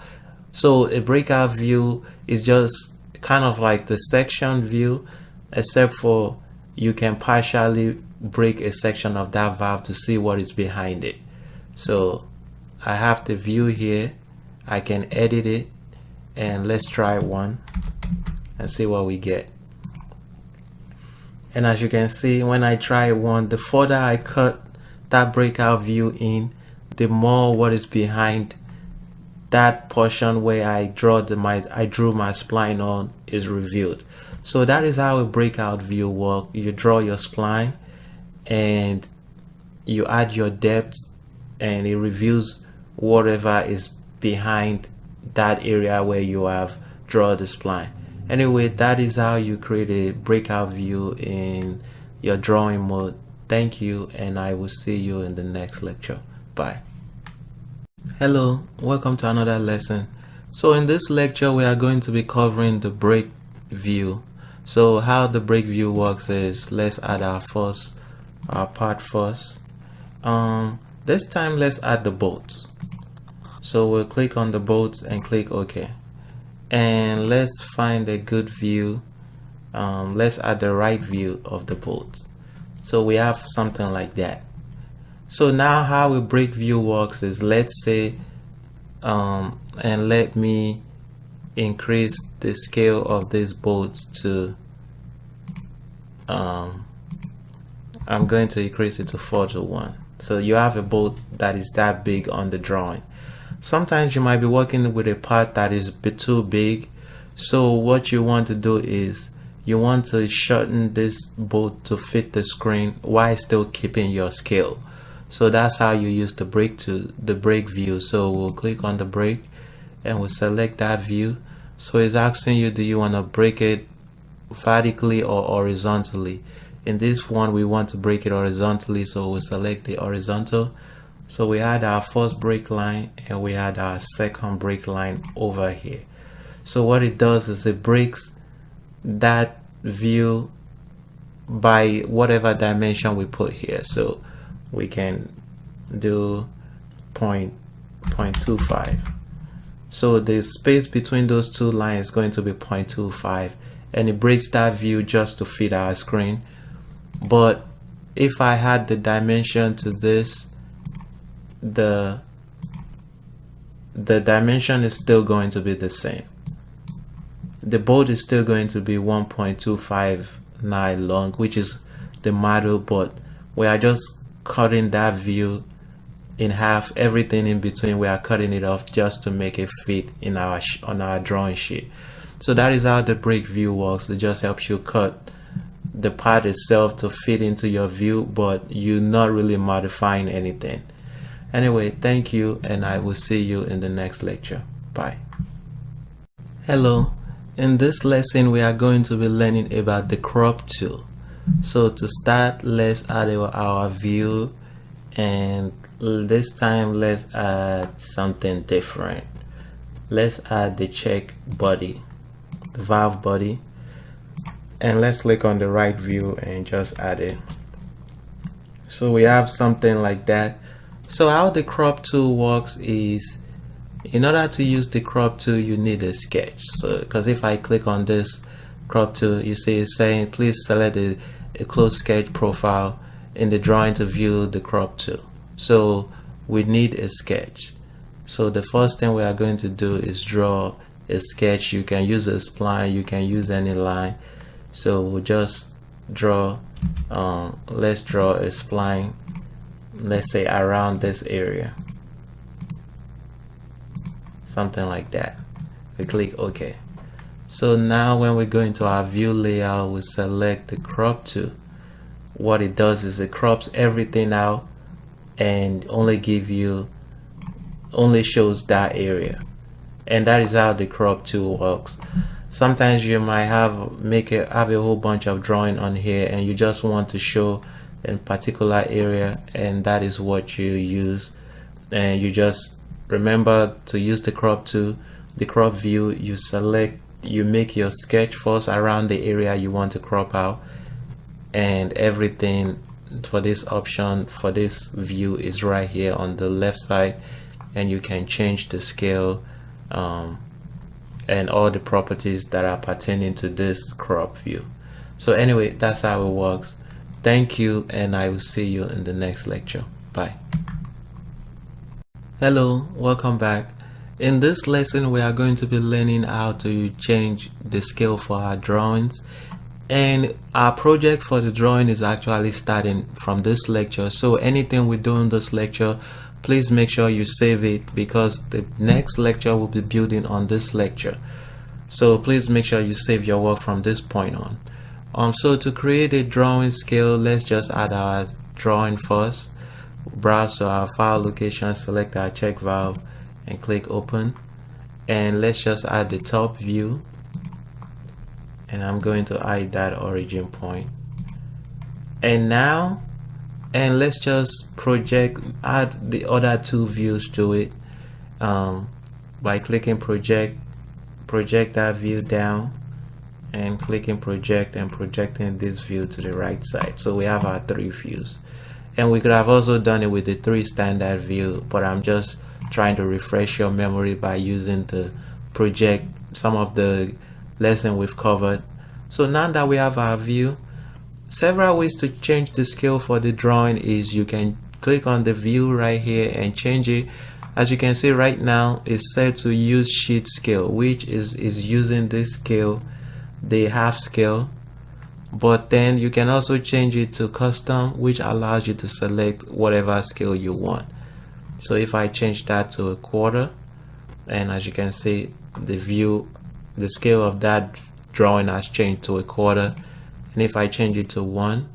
So a breakout view is just kind of like the section view, except for you can partially break a section of that valve to see what is behind it. So I have the view here, I can edit it, and let's try one and see what we get. And as you can see, when I try one, the further I cut that breakout view in, the more what is behind that portion where I drew my spline on is revealed. So that is how a breakout view works. You draw your spline and you add your depth, and it reveals whatever is behind that area where you have drawn the spline. Anyway, that is how you create a breakout view in your drawing mode. Thank you, and I will see you in the next lecture. Bye. Hello, welcome to another lesson. So in this lecture, we are going to be covering the break view. So how the break view works is, let's add our part first. This time let's add the bolts. So we'll click on the bolts and click OK, and let's find a good view. Let's add the right view of the bolts. So we have something like that. So now how a break view works is, let's say and let me increase the scale of these bolts to I'm going to increase it to 4:1. So you have a bolt that is that big on the drawing. Sometimes you might be working with a part that is a bit too big. So what you want to do is you want to shorten this bolt to fit the screen while still keeping your scale. So that's how you use the break view. So we'll click on the break and we'll select that view. So it's asking you, do you want to break it vertically or horizontally? In this one, we want to break it horizontally, so we'll select the horizontal. So we had our first break line and we had our second break line over here. So what it does is it breaks that view by whatever dimension we put here. So we can do 0.25. So the space between those two lines is going to be 0.25, and it breaks that view just to fit our screen. But if I had the dimension to this, the dimension is still going to be the same. The bolt is still going to be 1.259 long, which is the model, but we are just cutting that view in half. Everything in between, we are cutting it off just to make it fit in our on our drawing sheet. So that is how the break view works. It just helps you cut the part itself to fit into your view, but you're not really modifying anything. Anyway, thank you, and I will see you in the next lecture. Bye. Hello, in this lesson we are going to be learning about the crop tool. So to start, let's add our view, and this time let's add something different. Let's add the check body, the valve body, and let's click on the right view and just add it. So we have something like that. So how the crop tool works is, in order to use the crop tool, you need a sketch. So because if I click on this crop tool, you see it's saying please select a closed sketch profile in the drawing to view the crop tool. So we need a sketch. So the first thing we are going to do is draw a sketch. You can use a spline, you can use any line. So we'll just draw, let's draw a spline, let's say around this area, something like that. We click OK. So now when we go into our view layout, we select the crop tool. What it does is it crops everything out and only shows that area. And that is how the crop tool works. Sometimes you might have a whole bunch of drawing on here and you just want to show a particular area, and that is what you use. And you just remember to use the crop tool, the crop view. You make your sketch first around the area you want to crop out, and everything for this option, for this view, is right here on the left side, and you can change the scale and all the properties that are pertaining to this crop view. So anyway, that's how it works. Thank you, and I will see you in the next lecture. Bye. Hello, welcome back. In this lesson, we are going to be learning how to change the scale for our drawings, and our project for the drawing is actually starting from this lecture. So anything we do in this lecture, please make sure you save it, because the next lecture will be building on this lecture. So please make sure you save your work from this point on. So to create a drawing scale, let's just add our drawing first. Browse to our file location, select our check valve and click open, and let's just add the top view, and I'm going to hide that origin point. And now, let's just add the other two views to it by clicking project that view down, and clicking project and projecting this view to the right side. So we have our three views, and we could have also done it with the three standard view, but I'm just trying to refresh your memory by using the project, some of the lesson we've covered. So now that we have our view, several ways to change the scale for the drawing is you can click on the view right here and change it. As you can see right now, it's set to use sheet scale, which is using this scale, the half scale. But then you can also change it to custom, which allows you to select whatever scale you want. So if I change that to a quarter, and as you can see, the scale of that drawing has changed to a quarter. And if I change it to 1,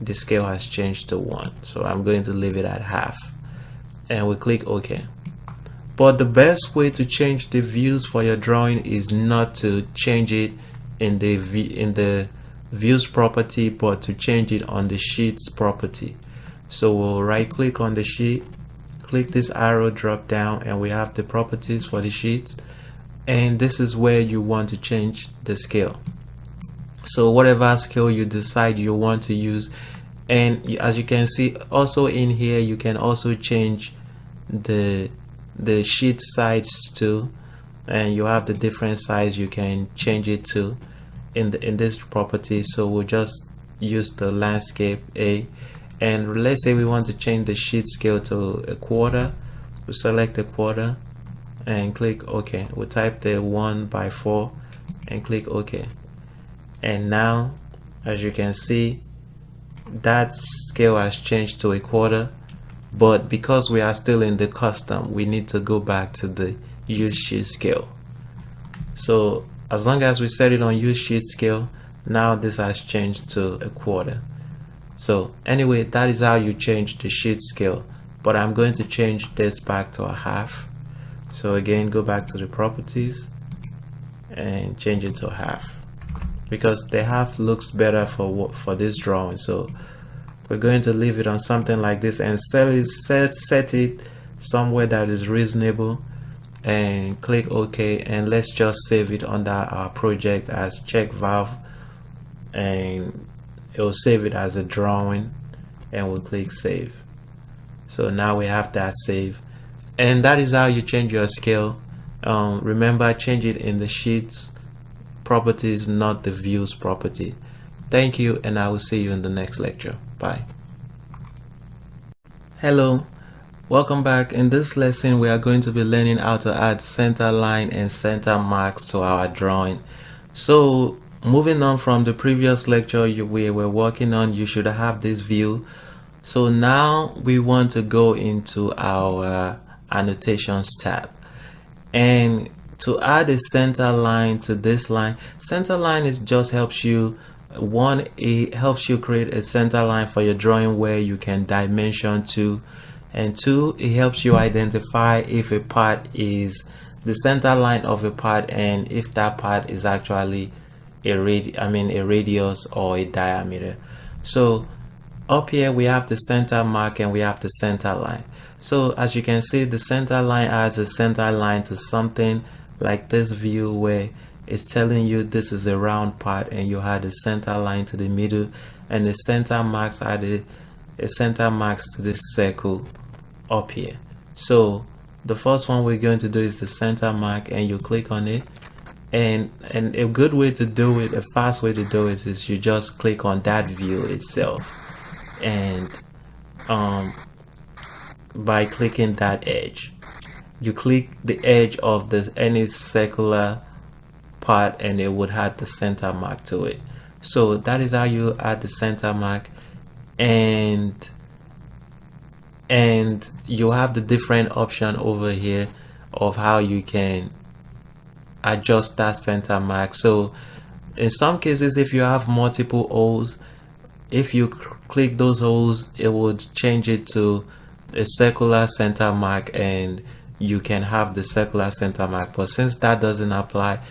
the scale has changed to 1. So I'm going to leave it at half, and we click OK. But the best way to change the views for your drawing is not to change it in the views property, but to change it on the sheets property. So we'll right click on the sheet, click this arrow drop down, and we have the properties for the sheets, and this is where you want to change the scale. So whatever scale you decide you want to use, and as you can see also in here, you can also change the sheet size too, and you have the different size you can change it to in this property. So we'll just use the landscape A, and let's say we want to change the sheet scale to a quarter. We select a quarter and click OK. We type the 1/4 and click OK. And now, as you can see, that scale has changed to a quarter. But because we are still in the custom, we need to go back to the use sheet scale. So as long as we set it on use sheet scale, now this has changed to a quarter. So anyway, that is how you change the sheet scale, but I'm going to change this back to a half. So again, go back to the properties and change it to half, because the half looks better for this drawing. So we're going to leave it on something like this and set it somewhere that is reasonable, and click OK, and let's just save it under our project as check valve, and it will save it as a drawing, and we'll click save. So now we have that save, and that is how you change your scale. Remember, change it in the sheets properties, not the views property. Thank you, and I will see you in the next lecture. Bye. Hello, Welcome back. In this lesson, we are going to be learning how to add center line and center marks to our drawing. So moving on from the previous lecture we were working on, you should have this view. So now we want to go into our annotations tab, and to add a center line to this line, center line is just helps you, one, it helps you create a center line for your drawing where you can dimension to, and two, it helps you identify if a part is the center line of a part and if that part is actually a radius or a diameter. So up here we have the center mark and we have the center line. So as you can see, the center line adds a center line to something like this view where it's telling you this is a round part, and you had a center line to the middle, and the center marks add a center marks to this circle up here. So the first one we're going to do is the center mark, and you click on it, and a good way to do it, a fast way to do it, is you just click on that view itself, and by clicking that edge, you click the edge of any circular part and it would add the center mark to it. So that is how you add the center mark, and you have the different option over here of how you can adjust that center mark. So in some cases, if you have multiple holes, if you click those holes, it would change it to a circular center mark and you can have the circular center mark. But since that doesn't apply,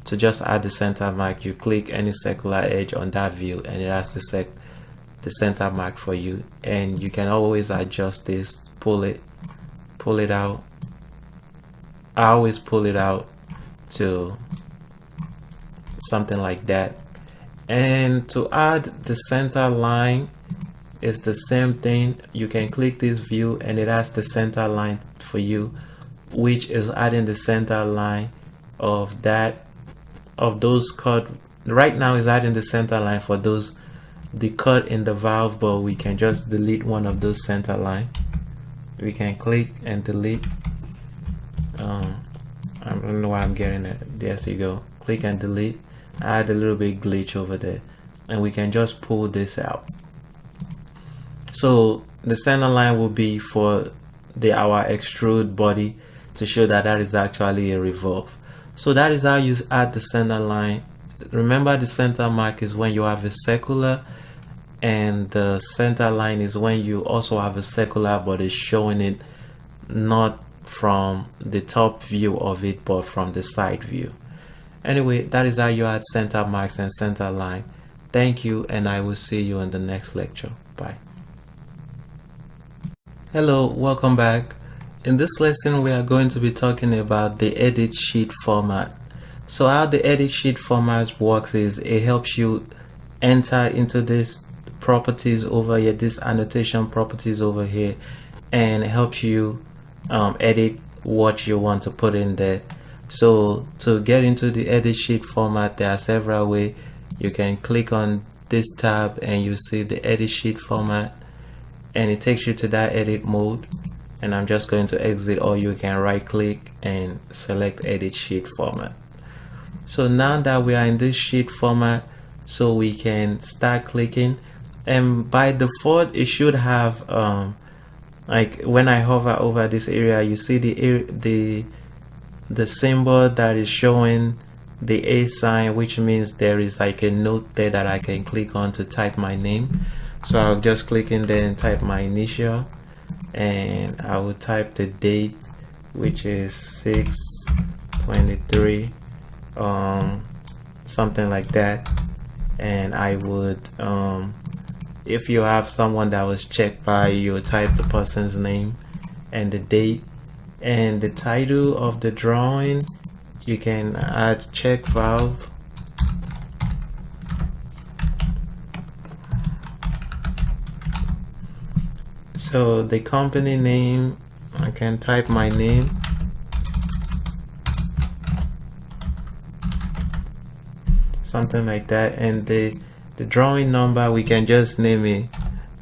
to just add the center mark, you click any circular edge on that view and it has the center mark for you, and you can always adjust this, pull it out. I always pull it out to something like that. And to add the center line is the same thing. You can click this view and it has the center line for you, which is adding the center line of those cut. Right now is adding the center line for the cut in the valve, but we can just delete one of those center line. We can click and delete. I don't know why I'm getting it. There you go. Click and delete. I had a little bit glitch over there, and we can just pull this out. So the center line will be for our extrude body to show that is actually a revolve. So that is how you add the center line. Remember, the center mark is when you have a circular, and the center line is when you also have a circular but it's showing it not from the top view of it but from the side view. Anyway, that is how you add center marks and center line. Thank you, and I will see you in the next lecture. Bye. Hello, welcome back. In this lesson, we are going to be talking about the edit sheet format. So how the edit sheet format works is it helps you enter into this properties over here, this annotation properties over here, and it helps you edit what you want to put in there. So to get into the edit sheet format, there are several ways. You can click on this tab and you see the edit sheet format, and it takes you to that edit mode. And I'm just going to exit, or you can right click and select edit sheet format. So now that we are in this sheet format, so we can start clicking, and by default it should have like when I hover over this area, you see the symbol that is showing the A sign, which means there is like a note there that I can click on to type my name. So I'll just click in there and type my initial, and I will type the date, which is 6/23, something like that. And I would if you have someone that was checked by, you type the person's name and the date, and the title of the drawing you can add check valve. So the company name, I can type my name, something like that, and the drawing number we can just name it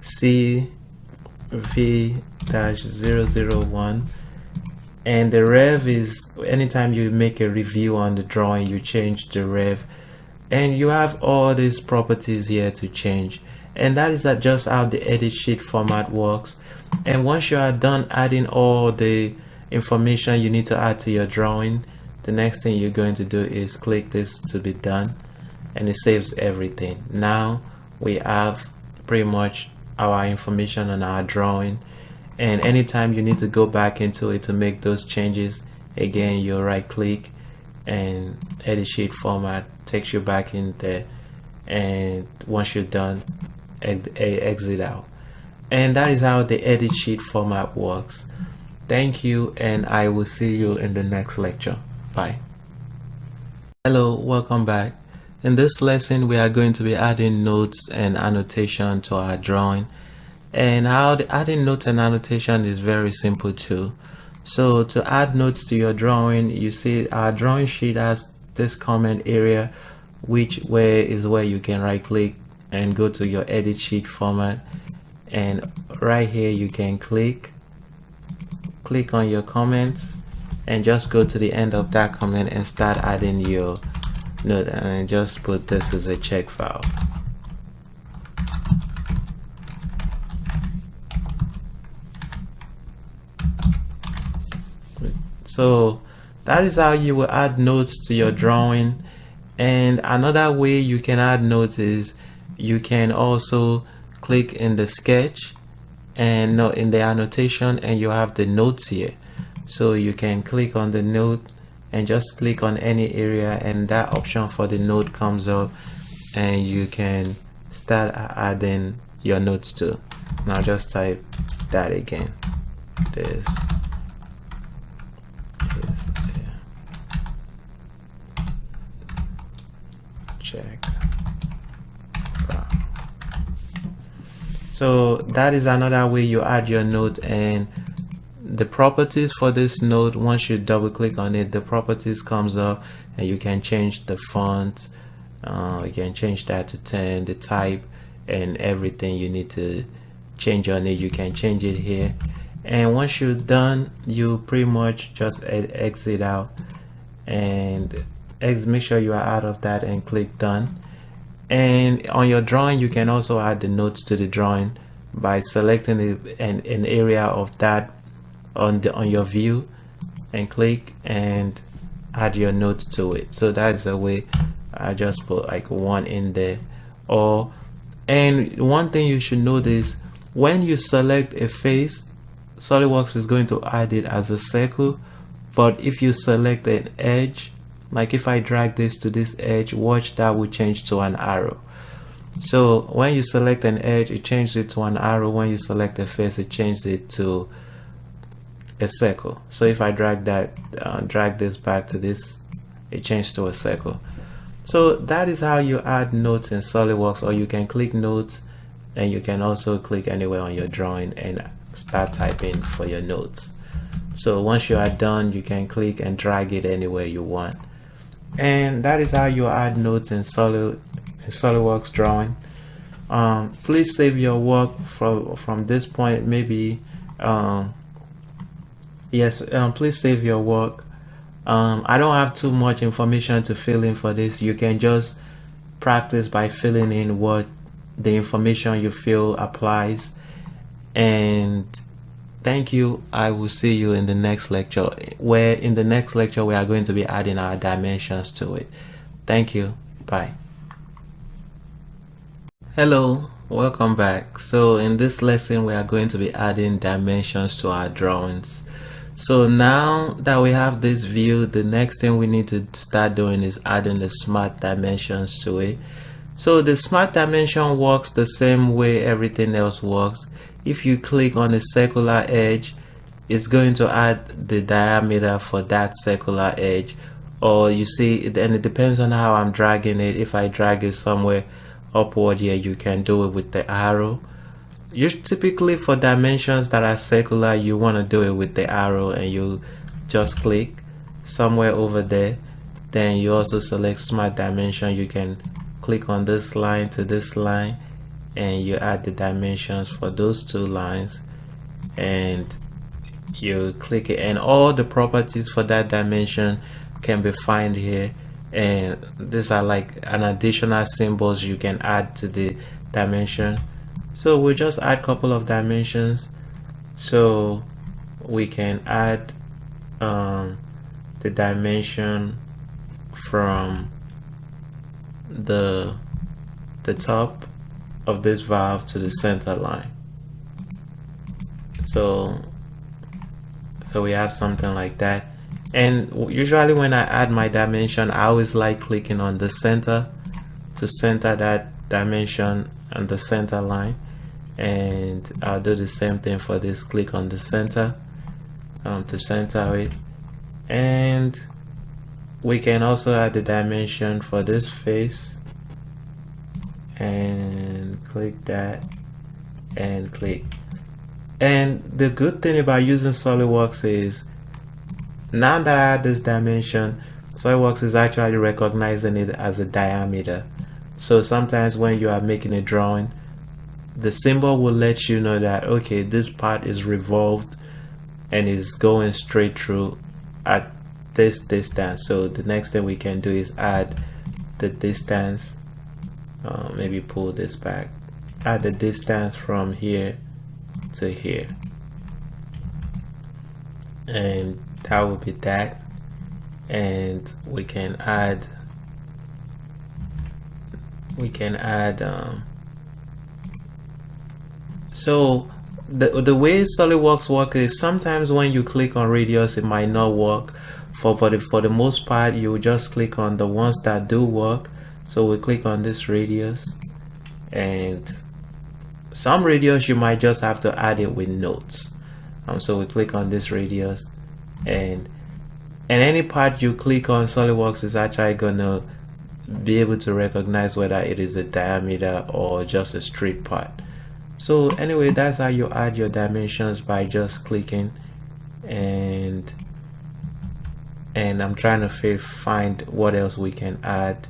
CV 001, and the rev is anytime you make a review on the drawing, you change the rev, and you have all these properties here to change. And that is just how the edit sheet format works. And once you are done adding all the information you need to add to your drawing, the next thing you're going to do is click this to be done, and it saves everything. Now we have pretty much our information on our drawing, and anytime you need to go back into it to make those changes, again you right click and edit sheet format takes you back in there, and once you're done, exit out. And that is how the edit sheet format works. Thank you, and I will see you in the next lecture. Bye. Hello, welcome back. In this lesson we are going to be adding notes and annotation to our drawing, and how adding notes and annotation is very simple too. So to add notes to your drawing, you see our drawing sheet has this comment area, which is where you can right click and go to your edit sheet format, and right here you can click on your comments and just go to the end of that comment and start adding your note, and just put this as a check file. So that is how you will add notes to your drawing. And another way you can add notes is you can also click in the sketch and in the annotation, and you have the notes here. So you can click on the note and just click on any area, and that option for the note comes up, and you can start adding your notes to. Now just type that again. This is check. So that is another way you add your note. And the properties for this note, once you double click on it, the properties comes up, and you can change the font, you can change that to 10, the type, and everything you need to change on it, you can change it here. And once you're done, you pretty much just exit out and make sure you are out of that and click done. And on your drawing, you can also add the notes to the drawing by selecting an area of that on your view, and click and add your notes to it. So that's a way. I just put like one in there. And one thing you should notice, when you select a face, SolidWorks is going to add it as a circle, but if you select an edge, like if I drag this to this edge, watch, that will change to an arrow. So when you select an edge, it changes it to an arrow. When you select a face, it changes it to a circle. So if I drag this back to this, it changes to a circle. So that is how you add notes in SolidWorks. Or you can click notes, and you can also click anywhere on your drawing and start typing for your notes. So once you are done, you can click and drag it anywhere you want. And that is how you add notes in SolidWorks drawing. Please save your work from this point. Maybe please save your work. I don't have too much information to fill in for this. You can just practice by filling in what the information you feel applies. And thank you. I will see you in the next lecture, where in the next lecture we are going to be adding our dimensions to it. Thank you. Bye. Hello, welcome back. So in this lesson we are going to be adding dimensions to our drawings. So now that we have this view, the next thing we need to start doing is adding the smart dimensions to it. So the smart dimension works the same way everything else works. If you click on a circular edge, it's going to add the diameter for that circular edge. Or you see, and it depends on how I'm dragging it. If I drag it somewhere upward here, you can do it with the arrow. You typically, for dimensions that are circular, you want to do it with the arrow, and you just click somewhere over there. Then you also select smart dimension. You can click on this line to this line, and you add the dimensions for those two lines, and you click it, and all the properties for that dimension can be found here. And these are like an additional symbols you can add to the dimension. So we'll just add a couple of dimensions. So we can add the dimension from the top of this valve to the center line. So we have something like that. And usually when I add my dimension, I always like clicking on the center to center that dimension on the center line. And I'll do the same thing for this. Click on the center to center it. And we can also add the dimension for this face, and click that and click. And the good thing about using SolidWorks is, now that I add this dimension, SolidWorks is actually recognizing it as a diameter. So sometimes when you are making a drawing, the symbol will let you know that, okay, this part is revolved and is going straight through at this distance. So the next thing we can do is add the distance. Maybe pull this back. Add the distance from here to here, and that will be that. And we can add so the way SolidWorks works is, sometimes when you click on radius it might not work. For the most part, you just click on the ones that do work. So we click on this radius, and some radius you might just have to add it with notes. So we click on this radius, and any part you click on, SolidWorks is actually gonna be able to recognize whether it is a diameter or just a straight part. So anyway, that's how you add your dimensions, by just clicking. And I'm trying to find what else we can add.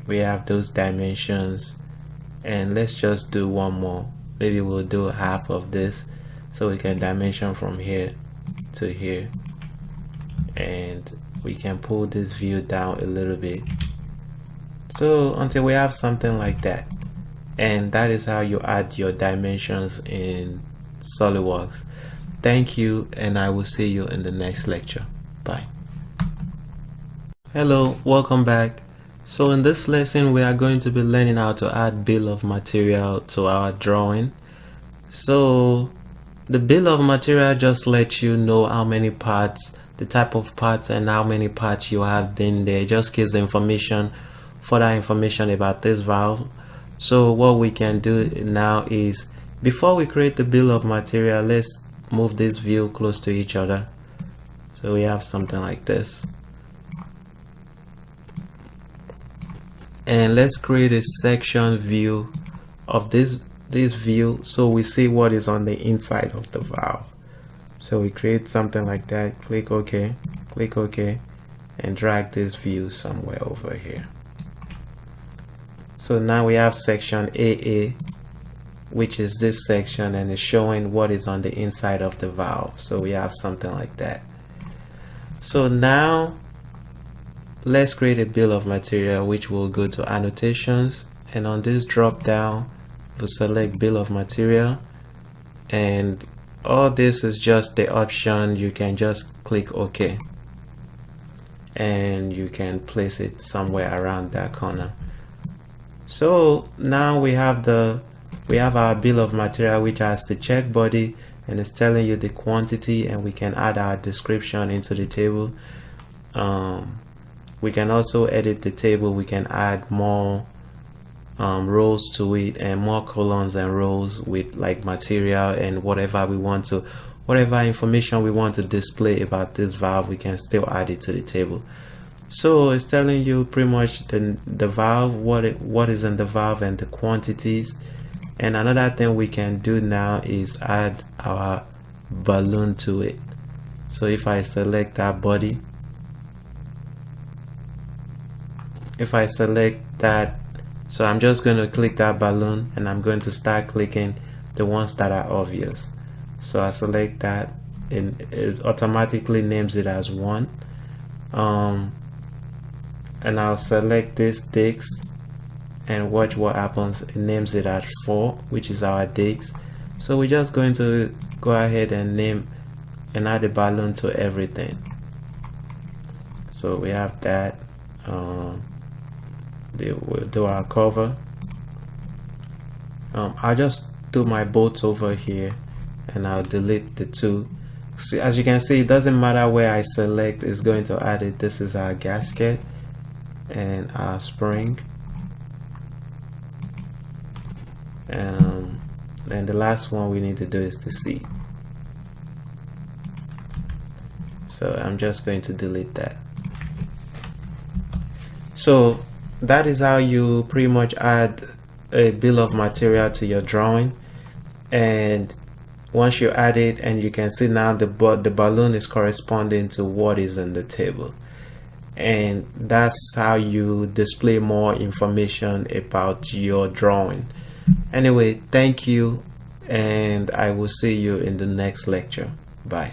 We have those dimensions, and let's just do one more. Maybe we'll do half of this, so we can dimension from here to here, and we can pull this view down a little bit, so until we have something like that. And that is how you add your dimensions in SolidWorks. Thank you, and I will see you in the next lecture. Bye. Hello, welcome back. So in this lesson we are going to be learning how to add bill of material to our drawing. So the bill of material just lets you know how many parts, the type of parts, and how many parts you have in there. It just gives information, further information about this valve. So what we can do now is, before we create the bill of material, let's move this view close to each other. So we have something like this. And let's create a section view of this view, so we see what is on the inside of the valve. So we create something like that. Click OK, and drag this view somewhere over here. So now we have section AA, which is this section, and it's showing what is on the inside of the valve. So we have something like that. So now let's create a bill of material, which will go to annotations, and on this drop down we'll select bill of material, and all this is just the option. You can just click OK, and you can place it somewhere around that corner. So now we have our bill of material, which has the check body, and it's telling you the quantity, and we can add our description into the table. We can also edit the table. We can add more rows to it, and more columns and rows with like material and whatever information we want to display about this valve. We can still add it to the table. So it's telling you pretty much the valve, what is in the valve, and the quantities. And another thing we can do now is add our balloon to it. So if I select that body, so I'm just going to click that balloon, and I'm going to start clicking the ones that are obvious. So I select that, and it automatically names it as 1. And I'll select this disk and watch what happens. It names it as 4, which is our disk. So we're just going to go ahead and name and add a balloon to everything. So we have that. We'll do our cover. I'll just do my bolts over here, and I'll delete the 2. See, as you can see, it doesn't matter where I select, it's going to add it. This is our gasket and our spring, and the last one we need to do is the seat. So I'm just going to delete that. So that is how you pretty much add a bill of material to your drawing. And once you add it, and you can see now the balloon is corresponding to what is in the table, and that's how you display more information about your drawing. Anyway, thank you, and I will see you in the next lecture. Bye.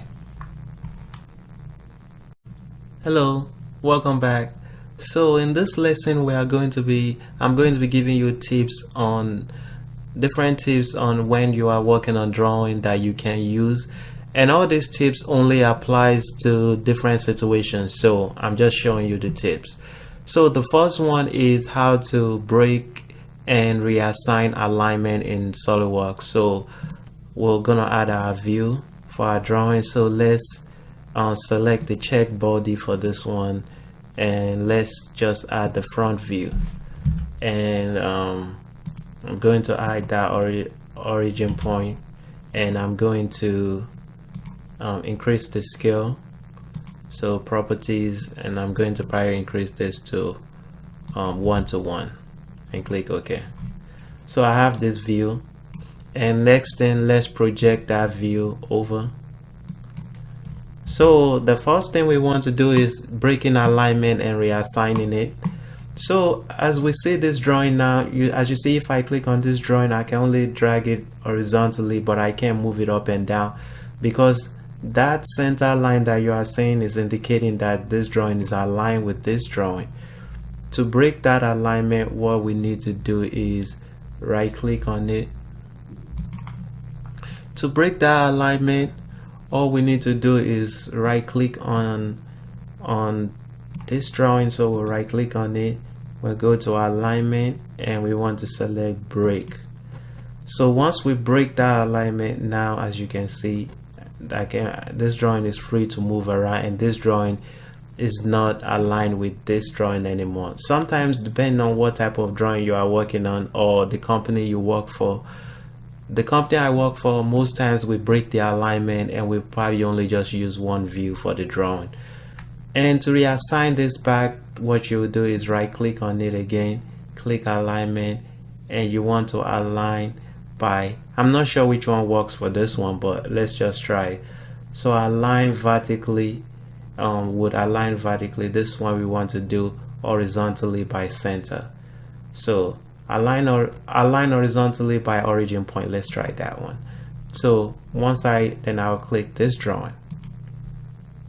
Hello, welcome back. So in this lesson I'm going to be giving you different tips on when you are working on drawing that you can use, and all these tips only applies to different situations, so I'm just showing you the tips. So the first one is how to break and reassign alignment in SolidWorks. So we're gonna add our view for our drawing. So let's select the check body for this one, and let's just add the front view, and I'm going to hide that origin point, and I'm going to increase the scale, so properties, and I'm going to probably increase this to 1:1 and click OK. So I have this view, and next thing, let's project that view over. So the first thing we want to do is breaking alignment and reassigning it. So as we see this drawing now, as you see, if I click on this drawing, I can only drag it horizontally, but I can't move it up and down, because that center line that you are seeing is indicating that this drawing is aligned with this drawing. To break that alignment, what we need to do is right click on it. To break that alignment, all we need to do is right click on this drawing. So we'll right click on it, we'll go to alignment, and we want to select break. So once we break that alignment, now as you can see, this drawing is free to move around, and this drawing is not aligned with this drawing anymore. Sometimes, depending on what type of drawing you are working on or the company you work for, the company I work for, most times we break the alignment and we probably only just use one view for the drawing. And to reassign this back, what you will do is right click on it again, click alignment, and you want to align by, I'm not sure which one works for this one, but let's just try. So align vertically, would align vertically. This one we want to do horizontally by center. So align horizontally by origin point. Let's try that one. So then I'll click this drawing,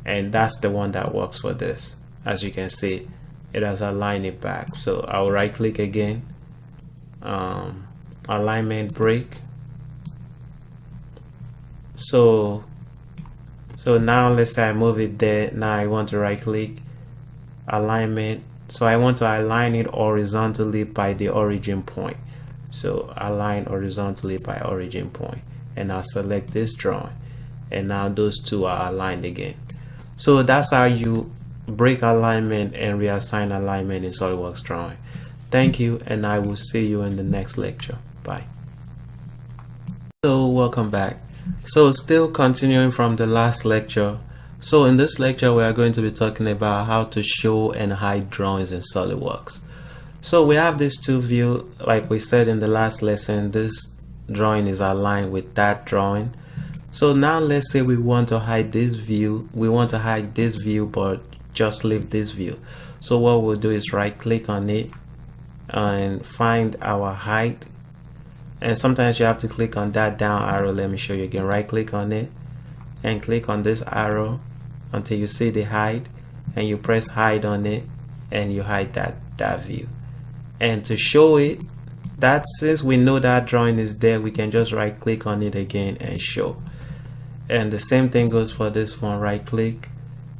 and that's the one that works for this. As you can see, it has aligned it back. So I'll right click again, alignment break. So now let's say I move it there. Now I want to right click, alignment. So I want to align it horizontally by the origin point. So align horizontally by origin point, and I'll select this drawing, and now those two are aligned again. So that's how you break alignment and reassign alignment in SolidWorks drawing. Thank you, and I will see you in the next lecture. Bye. So welcome back. So still continuing from the last lecture. So in this lecture, we are going to be talking about how to show and hide drawings in SolidWorks. So we have these two views. Like we said in the last lesson, this drawing is aligned with that drawing. So now let's say we want to hide this view. We want to hide this view, but just leave this view. So what we'll do is right click on it and find our hide. and sometimes you have to click on that down arrow. Let me show you again. Right click on it and click on this arrow until you see the hide, and you press hide on it and you hide that view. And to show it, that since we know that drawing is there, we can just right click on it again and show. And the same thing goes for this one. Right click,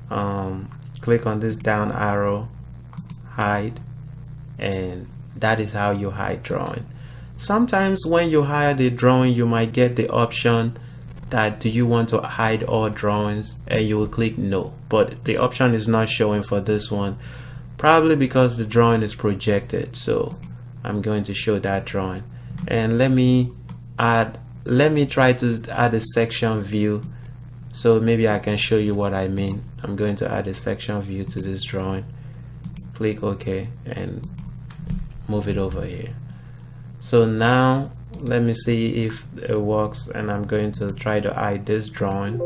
click on this down arrow, hide, and that is how you hide drawing. Sometimes when you hide a drawing, you might get the option that do you want to hide all drawings, and you will click no, but the option is not showing for this one, probably because the drawing is projected. So I'm going to show that drawing, and let me try to add a section view, so maybe I can show you what I mean. I'm going to add a section view to this drawing. Click OK and move it over here. So now let me see if it works, and I'm going to try to hide this drawing.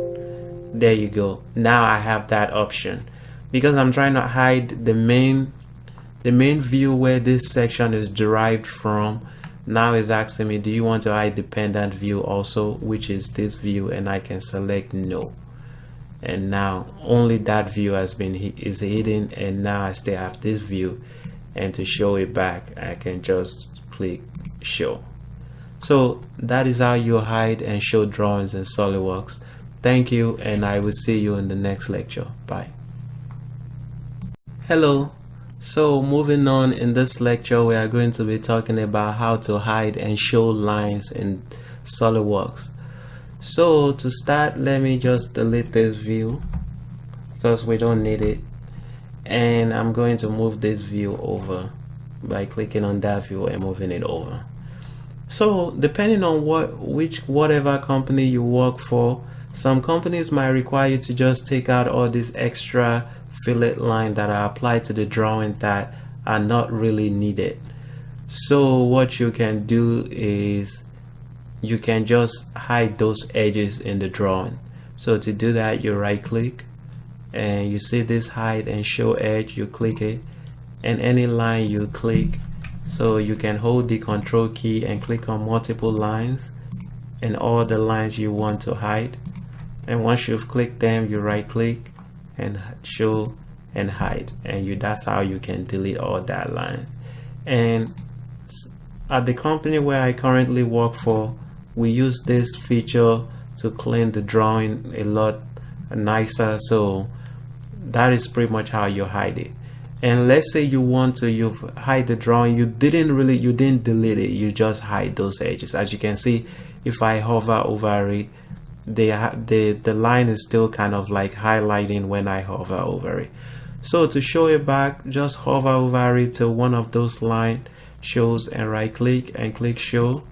There you go. Now I have that option, because I'm trying to hide the main view where this section is derived from. Now it's asking me, do you want to hide dependent view also, which is this view, and I can select no. And now only that view is hidden, and now I still have this view, and to show it back I can just click show. So that is how you hide and show drawings in SolidWorks. Thank you, and I will see you in the next lecture. Bye. Hello. So moving on, in this lecture we are going to be talking about how to hide and show lines in SolidWorks. So to start, let me just delete this view because we don't need it, and I'm going to move this view over by clicking on that view and moving it over. So depending on whatever company you work for, some companies might require you to just take out all these extra fillet lines that are applied to the drawing that are not really needed. So what you can do is you can just hide those edges in the drawing. So to do that, you right click and you see this hide and show edge, you click it, and any line you click. So you can hold the control key and click on multiple lines and all the lines you want to hide, and once you've clicked them, you right click and show and hide, and that's how you can delete all that lines. And at the company where I currently work for, we use this feature to clean the drawing a lot nicer. So that is pretty much how you hide it. And let's say you hide the drawing, you didn't delete it, you just hide those edges. As you can see, if I hover over it, the line is still kind of like highlighting when I hover over it. So to show it back, just hover over it till one of those lines shows, and right click and click show,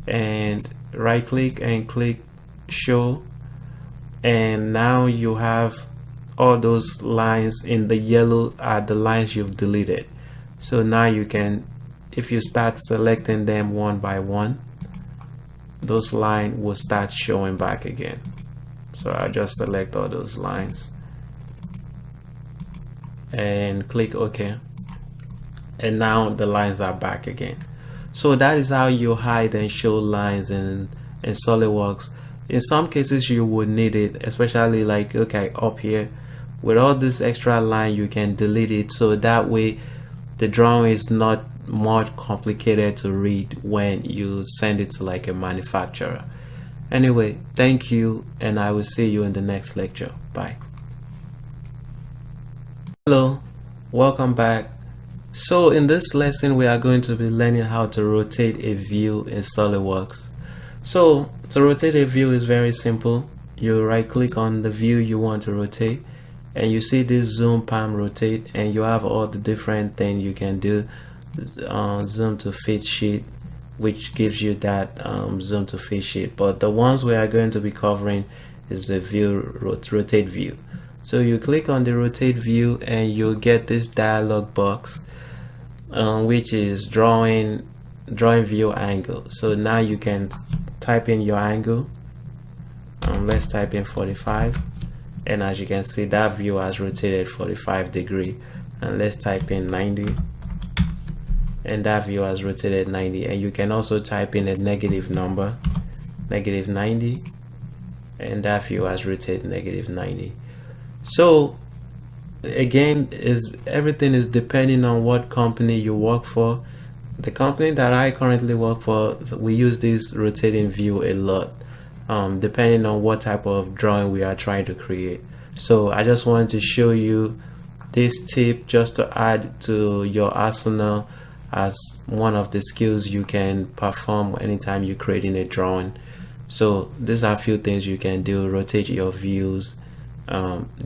and right click and click show, and now you have all those lines in the yellow are the lines you've deleted. So now you can, if you start selecting them one by one, those lines will start showing back again. So I'll just select all those lines and click OK, and now the lines are back again. So that is how you hide and show lines in SolidWorks. In some cases you would need it, especially like, okay, up here with all this extra line, you can delete it, so that way the drawing is not more complicated to read when you send it to like a manufacturer. Anyway, thank you, and I will see you in the next lecture. Bye. Hello, welcome back. So in this lesson we are going to be learning how to rotate a view in SolidWorks. So to rotate a view is very simple. You right click on the view you want to rotate, and you see this zoom, palm, rotate, and you have all the different things you can do. Zoom to fit sheet, which gives you that zoom to fit sheet, but the ones we are going to be covering is the view, rotate view. So you click on the rotate view and you'll get this dialog box, which is drawing view angle. So now you can type in your angle. Let's type in 45, and as you can see, that view has rotated 45 degrees. And let's type in 90, and that view has rotated 90. And you can also type in a negative number, negative 90, and that view has rotated negative 90. So again, everything is depending on what company you work for. The company that I currently work for, we use this rotating view a lot, depending on what type of drawing we are trying to create. So I just wanted to show you this tip just to add to your arsenal as one of the skills you can perform anytime you're creating a drawing. So these are a few things you can do. Rotate your views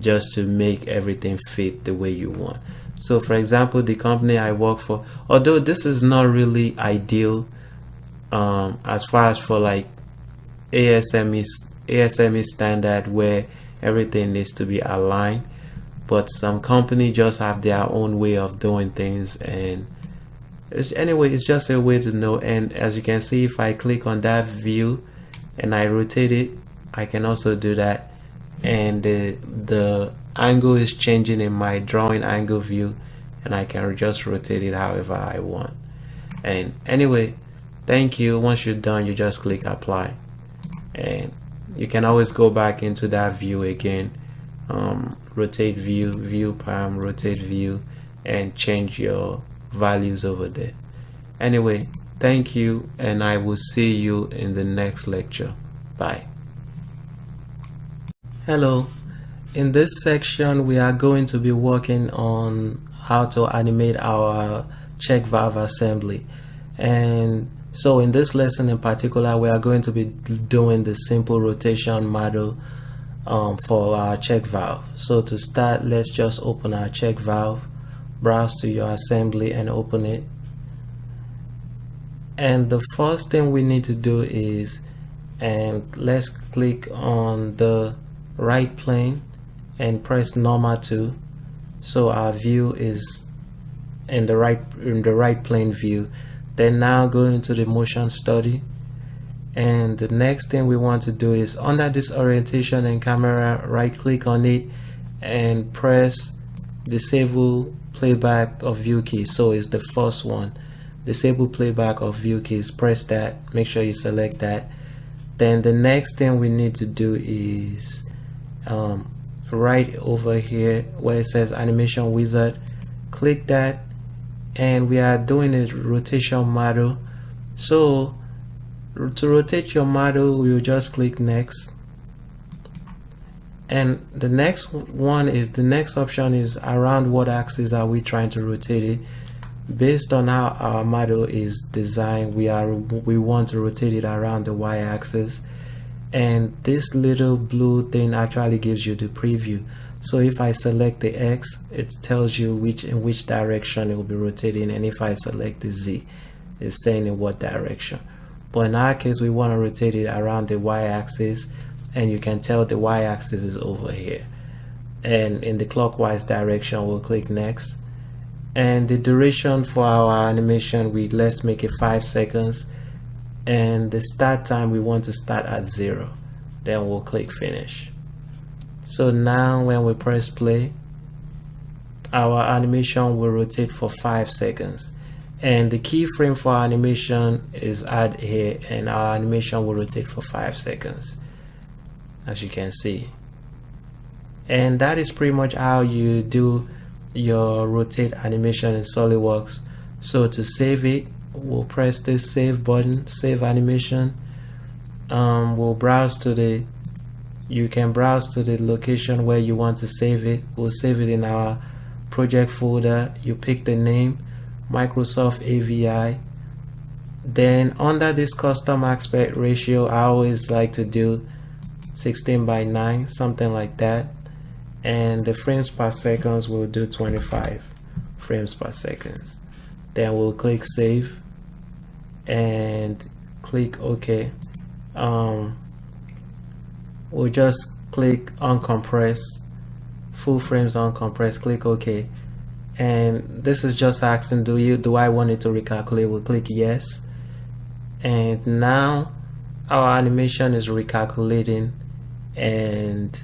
just to make everything fit the way you want. So for example, the company I work for, although this is not really ideal as far as for like ASME standard where everything needs to be aligned, but some companies just have their own way of doing things, and it's just a way to know. And as you can see, if I click on that view and I rotate it, I can also do that, and the angle is changing in my drawing angle view, and I can just rotate it however I want. And anyway, thank you. Once you're done, you just click apply, and you can always go back into that view again, rotate view, view palm, rotate view, and change your values over there. Anyway, thank you, and I will see you in the next lecture. Bye. Hello. In this section, we are going to be working on how to animate our check valve assembly. And so in this lesson in particular, we are going to be doing the simple rotation model for our check valve. So to start, let's just open our check valve, browse to your assembly and open it. And the first thing we need to do is, and let's click on the right plane and press normal 2, so our view is in the right plane view. Then now go into the motion study, and the next thing we want to do is under this orientation and camera, right click on it and press disable playback of view keys. So it's the first one, disable playback of view keys. Press that, make sure you select that. Then the next thing we need to do is right over here where it says animation wizard, click that, and we are doing a rotation model. So to rotate your model, you just click next, and the next one is, the next option is around what axis are we trying to rotate it. Based on how our model is designed, we want to rotate it around the y-axis, and this little blue thing actually gives you the preview. So if I select the X, it tells you in which direction it will be rotating, and if I select the Z, it's saying in what direction. But in our case, we want to rotate it around the y-axis, and you can tell the y-axis is over here, and in the clockwise direction. We'll click next, and the duration for our animation, let's make it 5 seconds, and the start time we want to start at 0. Then we'll click finish. So now when we press play, our animation will rotate for 5 seconds, and the keyframe for our animation is add here, and our animation will rotate for 5 seconds, as you can see. And that is pretty much how you do your rotate animation in SolidWorks. So to save it, we'll press this save button, save animation. We'll browse to the, you can browse to the location where you want to save it. We'll save it in our project folder. You pick the name, Microsoft AVI. Then under this custom aspect ratio, I always like to do 16:9, something like that. And the frames per second will do 25 frames per second. Then we'll click save and click OK. We'll just click uncompress, full frames uncompress, click OK. And this is just asking, do I want it to recalculate? We'll click yes, and now our animation is recalculating, and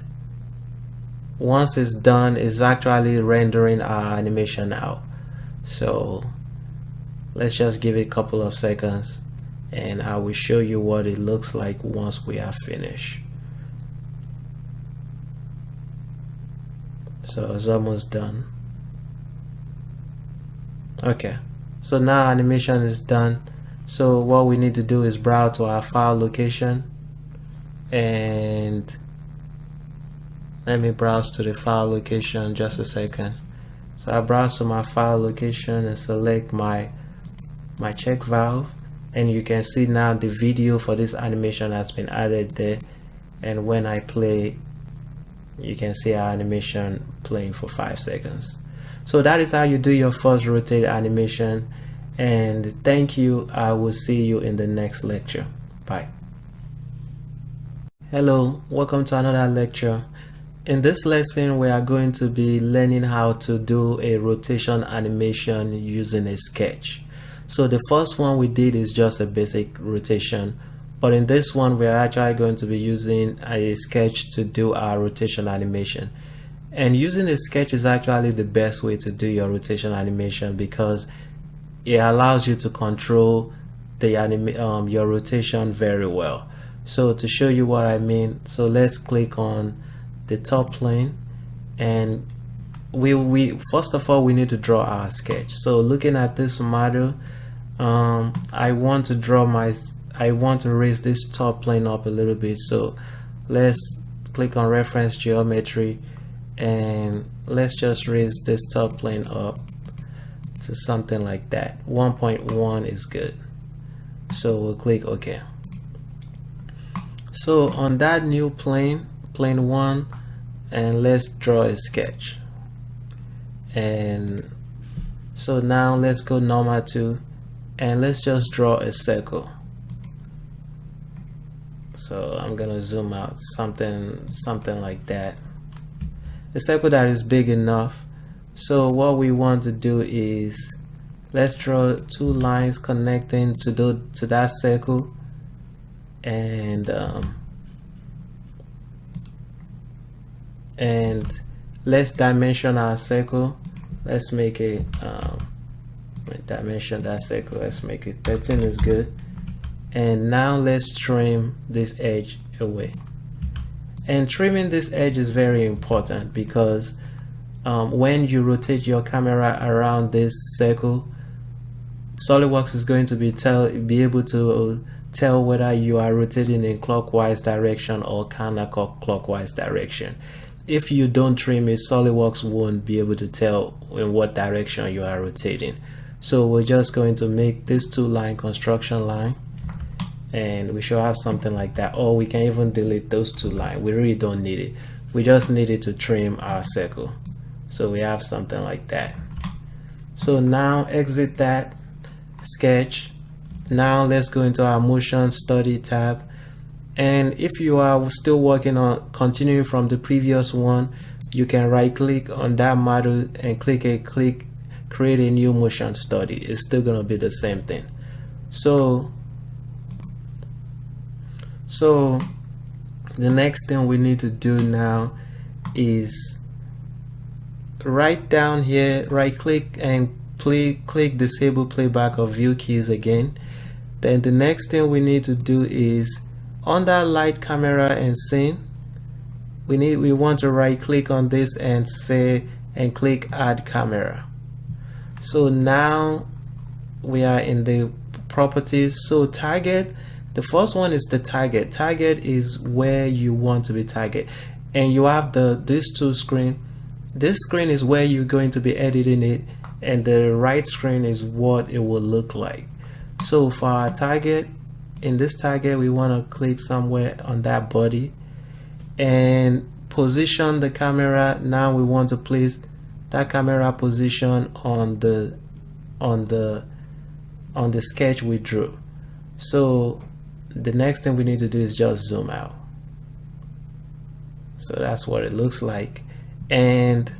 once it's done, it's actually rendering our animation out. So Let's just give it a couple of seconds and I will show you what it looks like once we are finished. So it's almost done. Okay, so now animation is done. So what we need to do is browse to our file location, and let me browse to the file location just a second. So I browse to my file location and select my check valve, and you can see now the video for this animation has been added there, and when I play you can see our animation playing for 5 seconds. So that is how you do your first rotate animation, and thank you. I will see you in the next lecture. Bye. Hello, welcome to another lecture. In this lesson we are going to be learning how to do a rotation animation using a sketch. So the first one we did is just a basic rotation, but in this one we are actually going to be using a sketch to do our rotation animation. And using a sketch is actually the best way to do your rotation animation because it allows you to control the your rotation very well. So to show you what I mean, so let's click on the top plane, and we first of all we need to draw our sketch. So looking at this model, I want to raise this top plane up a little bit. So let's click on reference geometry, and let's just raise this top plane up to something like that. 1.1 is good. So we'll click OK. So on that new plane, plane 1, and let's draw a sketch. And so now let's go normal 2, and let's just draw a circle. So I'm gonna zoom out, something like that. A circle that is big enough. So what we want to do is let's draw 2 lines connecting to that circle, and let's dimension our circle. Let's make it dimension that circle. Let's make it 13 is good. And now let's trim this edge away. And trimming this edge is very important because when you rotate your camera around this circle, SolidWorks is going to be able to tell whether you are rotating in clockwise direction or counterclockwise direction. If you don't trim it, SolidWorks won't be able to tell in what direction you are rotating. So we're just going to make this 2-line construction line, and we should have something like that, or we can even delete those 2 lines. We really don't need it. We just need it to trim our circle. So we have something like that. So now exit that sketch. Now let's go into our motion study tab, and if you are still working on continuing from the previous one, you can right click on that model and create a new motion study. It's still going to be the same thing. So the next thing we need to do now is right down here, right click and click disable playback or view keys again. Then the next thing we need to do is under light, camera and scene, we want to right click on this and click add camera. So now we are in the properties. So target, the first one is the target. Target is where you want to be target, and you have these 2 screens. This screen is where you're going to be editing it, and the right screen is what it will look like. So for our target, in this target we want to click somewhere on that body and position the camera. Now we want to place that camera position on the sketch we drew. So the next thing we need to do is just zoom out. So that's what it looks like. And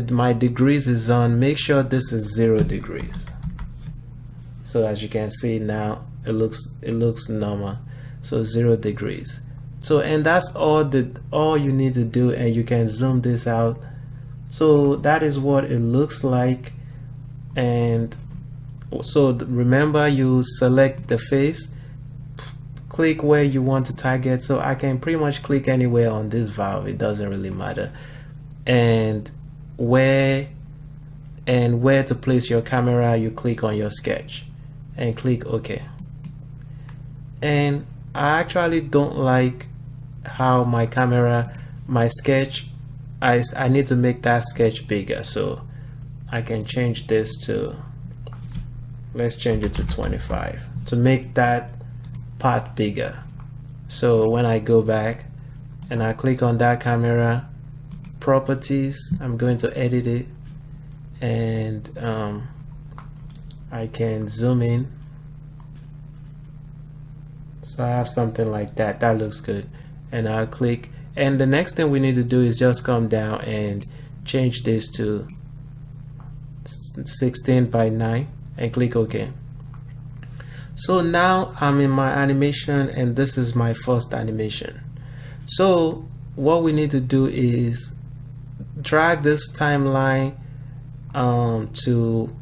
my degrees is on. Make sure this is 0 degrees. So as you can see now, it looks normal. So 0 degrees. So, and that's all you need to do, and you can zoom this out. So that is what it looks like. And So remember, you select the face, click where you want to target. So I can pretty much click anywhere on this valve, it doesn't really matter. And where to place your camera, you click on your sketch and click OK. And I actually don't like how my sketch, I need to make that sketch bigger, so I can change this to, let's change it to 25 to make that part bigger. So when I go back and I click on that camera, properties, I'm going to edit it, and I can zoom in. So I have something like that. That looks good. And I'll click. And the next thing we need to do is just come down and change this to 16:9 and click OK. So now I'm in my animation, and this is my first animation. So what we need to do is drag this timeline to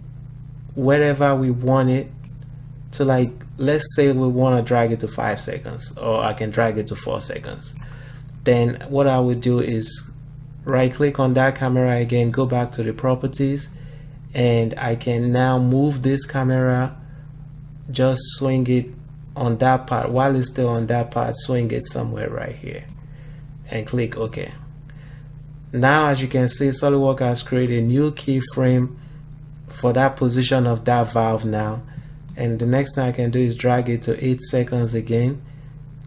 wherever we want it to. Like, let's say we want to drag it to 5 seconds, or I can drag it to 4 seconds. Then what I would do is right click on that camera again, go back to the properties, and I can now move this camera, just swing it on that part. While it's still on that part, swing it somewhere right here and click OK. Now as you can see, SolidWorks has created a new keyframe for that position of that valve now. And the next thing I can do is drag it to 8 seconds again,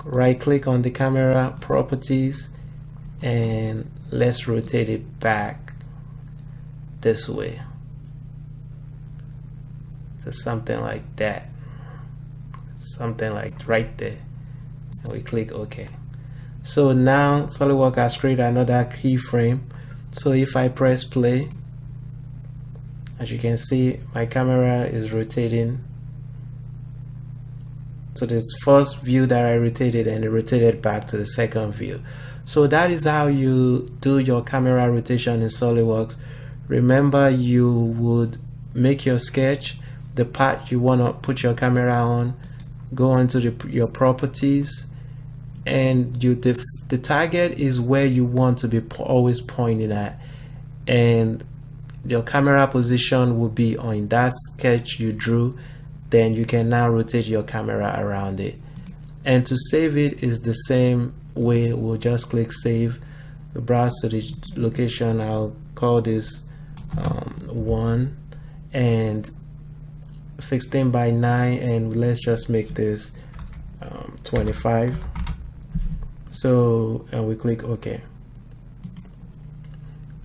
right click on the camera, properties, and let's rotate it back this way to something like that, something like right there, and we click OK. So now SolidWorks has created another keyframe. So if I press play, as you can see, my camera is rotating to this first view that I rotated, and it rotated back to the second view. So that is how you do your camera rotation in SolidWorks. Remember, you would make your sketch, the part you want to put your camera on, go onto your properties, and the target is where you want to be always pointing at, and your camera position will be on that sketch you drew. Then you can now rotate your camera around it. And to save it is the same way. We'll just click save, browse to the location. I'll call this 1 and 16:9, and let's just make this 25. So, and we click OK,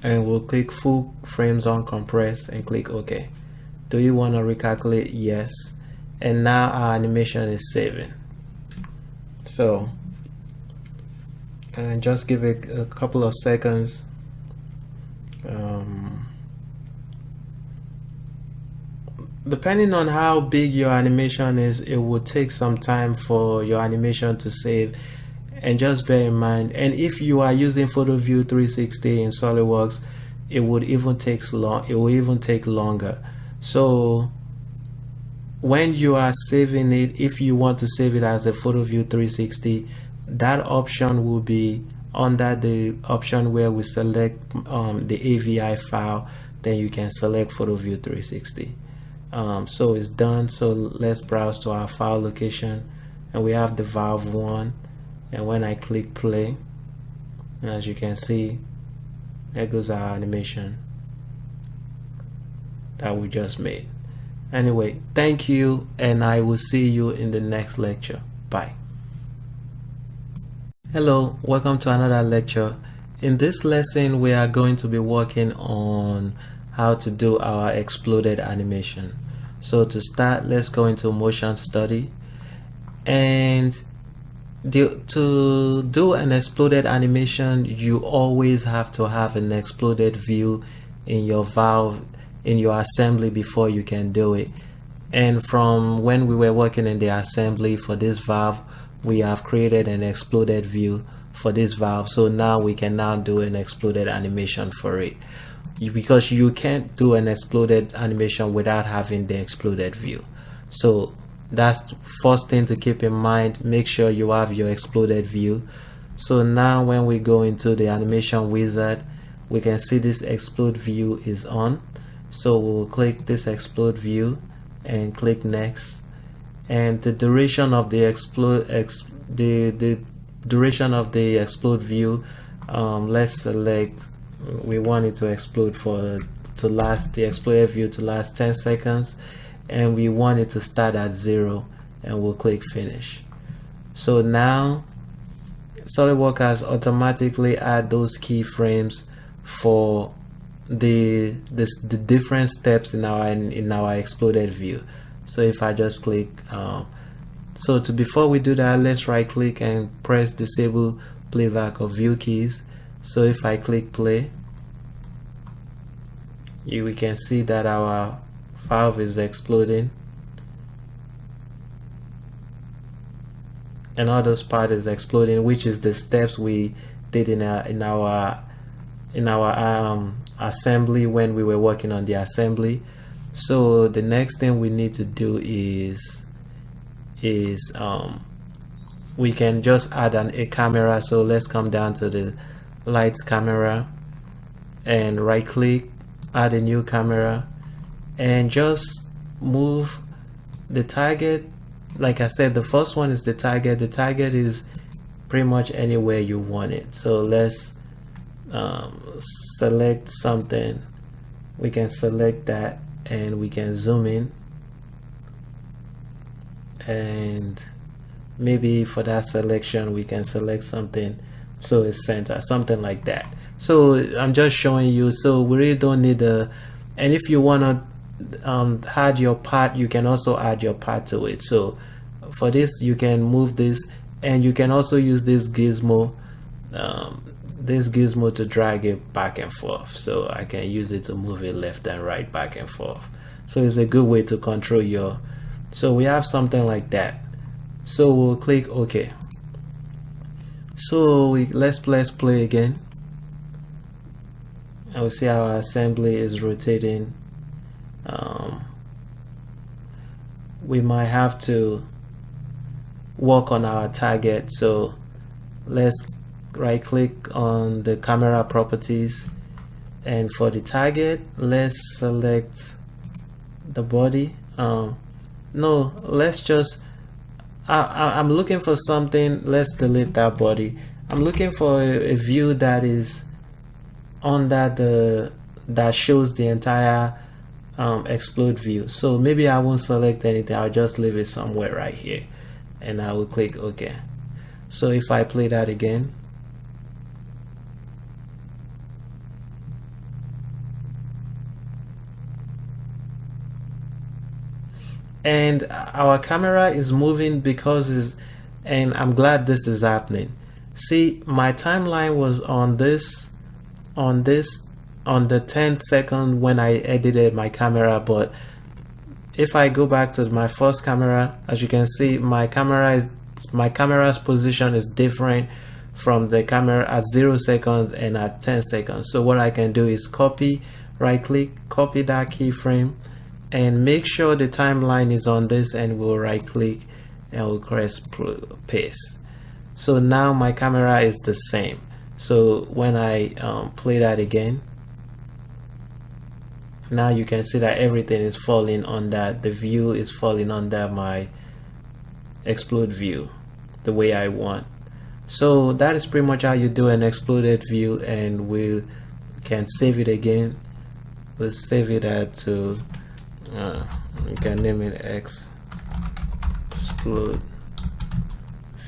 and we'll click full frames on compress and click OK. Do you want to recalculate? Yes. And now our animation is saving. So, and just give it a couple of seconds. Depending on how big your animation is, it will take some time for your animation to save. And just bear in mind, and if you are using PhotoView 360 in SolidWorks, it would even take longer. So when you are saving it, if you want to save it as a PhotoView 360, that option will be under the option where we select the AVI file. Then you can select PhotoView 360. So it's done. So let's browse to our file location, and we have the valve 1. And when I click play, as you can see, there goes our animation that we just made. Anyway, thank you, and I will see you in the next lecture. Bye. Hello, welcome to another lecture. In this lesson, we are going to be working on how to do our exploded animation. So to start, let's go into motion study, and to do an exploded animation, you always have to have an exploded view in your valve, in your assembly, before you can do it. And from when we were working in the assembly for this valve, we have created an exploded view for this valve. So now we can now do an exploded animation for it. because you can't do an exploded animation without having the exploded view. So that's the first thing to keep in mind. Make sure you have your exploded view. So now when we go into the animation wizard, we can see this explode view is on. So we'll click this explode view and click next, and the duration of the duration of the explode view, let's select, we want it to explode the exploded view to last 10 seconds, and we want it to start at 0, and we'll click finish. So now SolidWorks has automatically add those keyframes for the different steps in our exploded view. So if I just click, before we do that, let's right click and press disable playback of view keys. So if I click play, we can see that our valve is exploding, and all those part is exploding, which is the steps we did in our assembly when we were working on the assembly. So the next thing we need to do is we can just add a camera. So let's come down to the lights camera and right click, add a new camera, and just move the target. Like I said, the first one is the target. The target is pretty much anywhere you want it. So let's select something. We can select that and we can zoom in, and maybe for that selection we can select something so it's center, something like that. So I'm just showing you, so we really don't need and if you want to add your part, you can also add your part to it. So for this you can move this, and you can also use this gizmo to drag it back and forth. So I can use it to move it left and right, back and forth. So it's a good way to control your, so we have something like that. So we'll click OK. So let's play again, and we'll see our assembly is rotating. We might have to work on our target. So let's right click on the camera properties, and for the target let's select the body. No, let's just I'm looking for something. Let's delete that body. I'm looking for a view that is under that shows the entire explode view. So maybe I won't select anything, I'll just leave it somewhere right here, and I will click OK. So if I play that again, and our camera is moving because and I'm glad this is happening. See, my timeline was on the 10th second when I edited my camera, but if I go back to my first camera, as you can see, my camera's position is different from the camera at 0 seconds and at 10 seconds. So what I can do is copy, right click, copy that keyframe, and make sure the timeline is on this, and we'll right click and we'll press paste. So now my camera is the same. So when I play that again, now you can see that everything is falling under, the view is falling under my explode view the way I want. So that is pretty much how you do an exploded view, and we can save it again. We'll save it to you can name it explode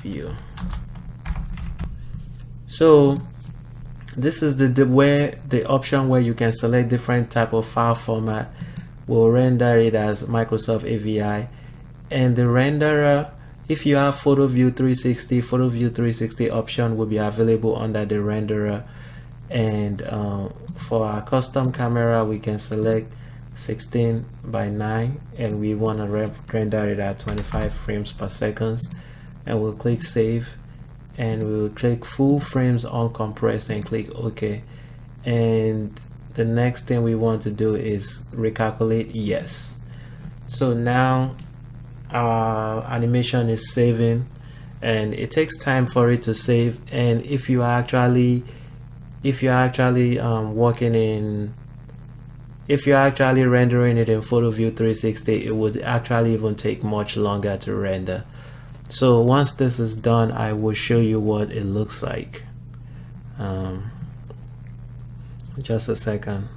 view. So this is the option where you can select different type of file format. We'll render it as Microsoft AVI, and the renderer, if you have photo view 360 option will be available under the renderer. And for our custom camera, we can select 16:9, and we want to render it at 25 frames per second, and we'll click save, and we'll click full frames uncompressed and click OK. And the next thing we want to do is recalculate yes. So now our animation is saving, and it takes time for it to save. And if you're actually rendering it in PhotoView 360, it would actually even take much longer to render. So once this is done, I will show you what it looks like. Just a second.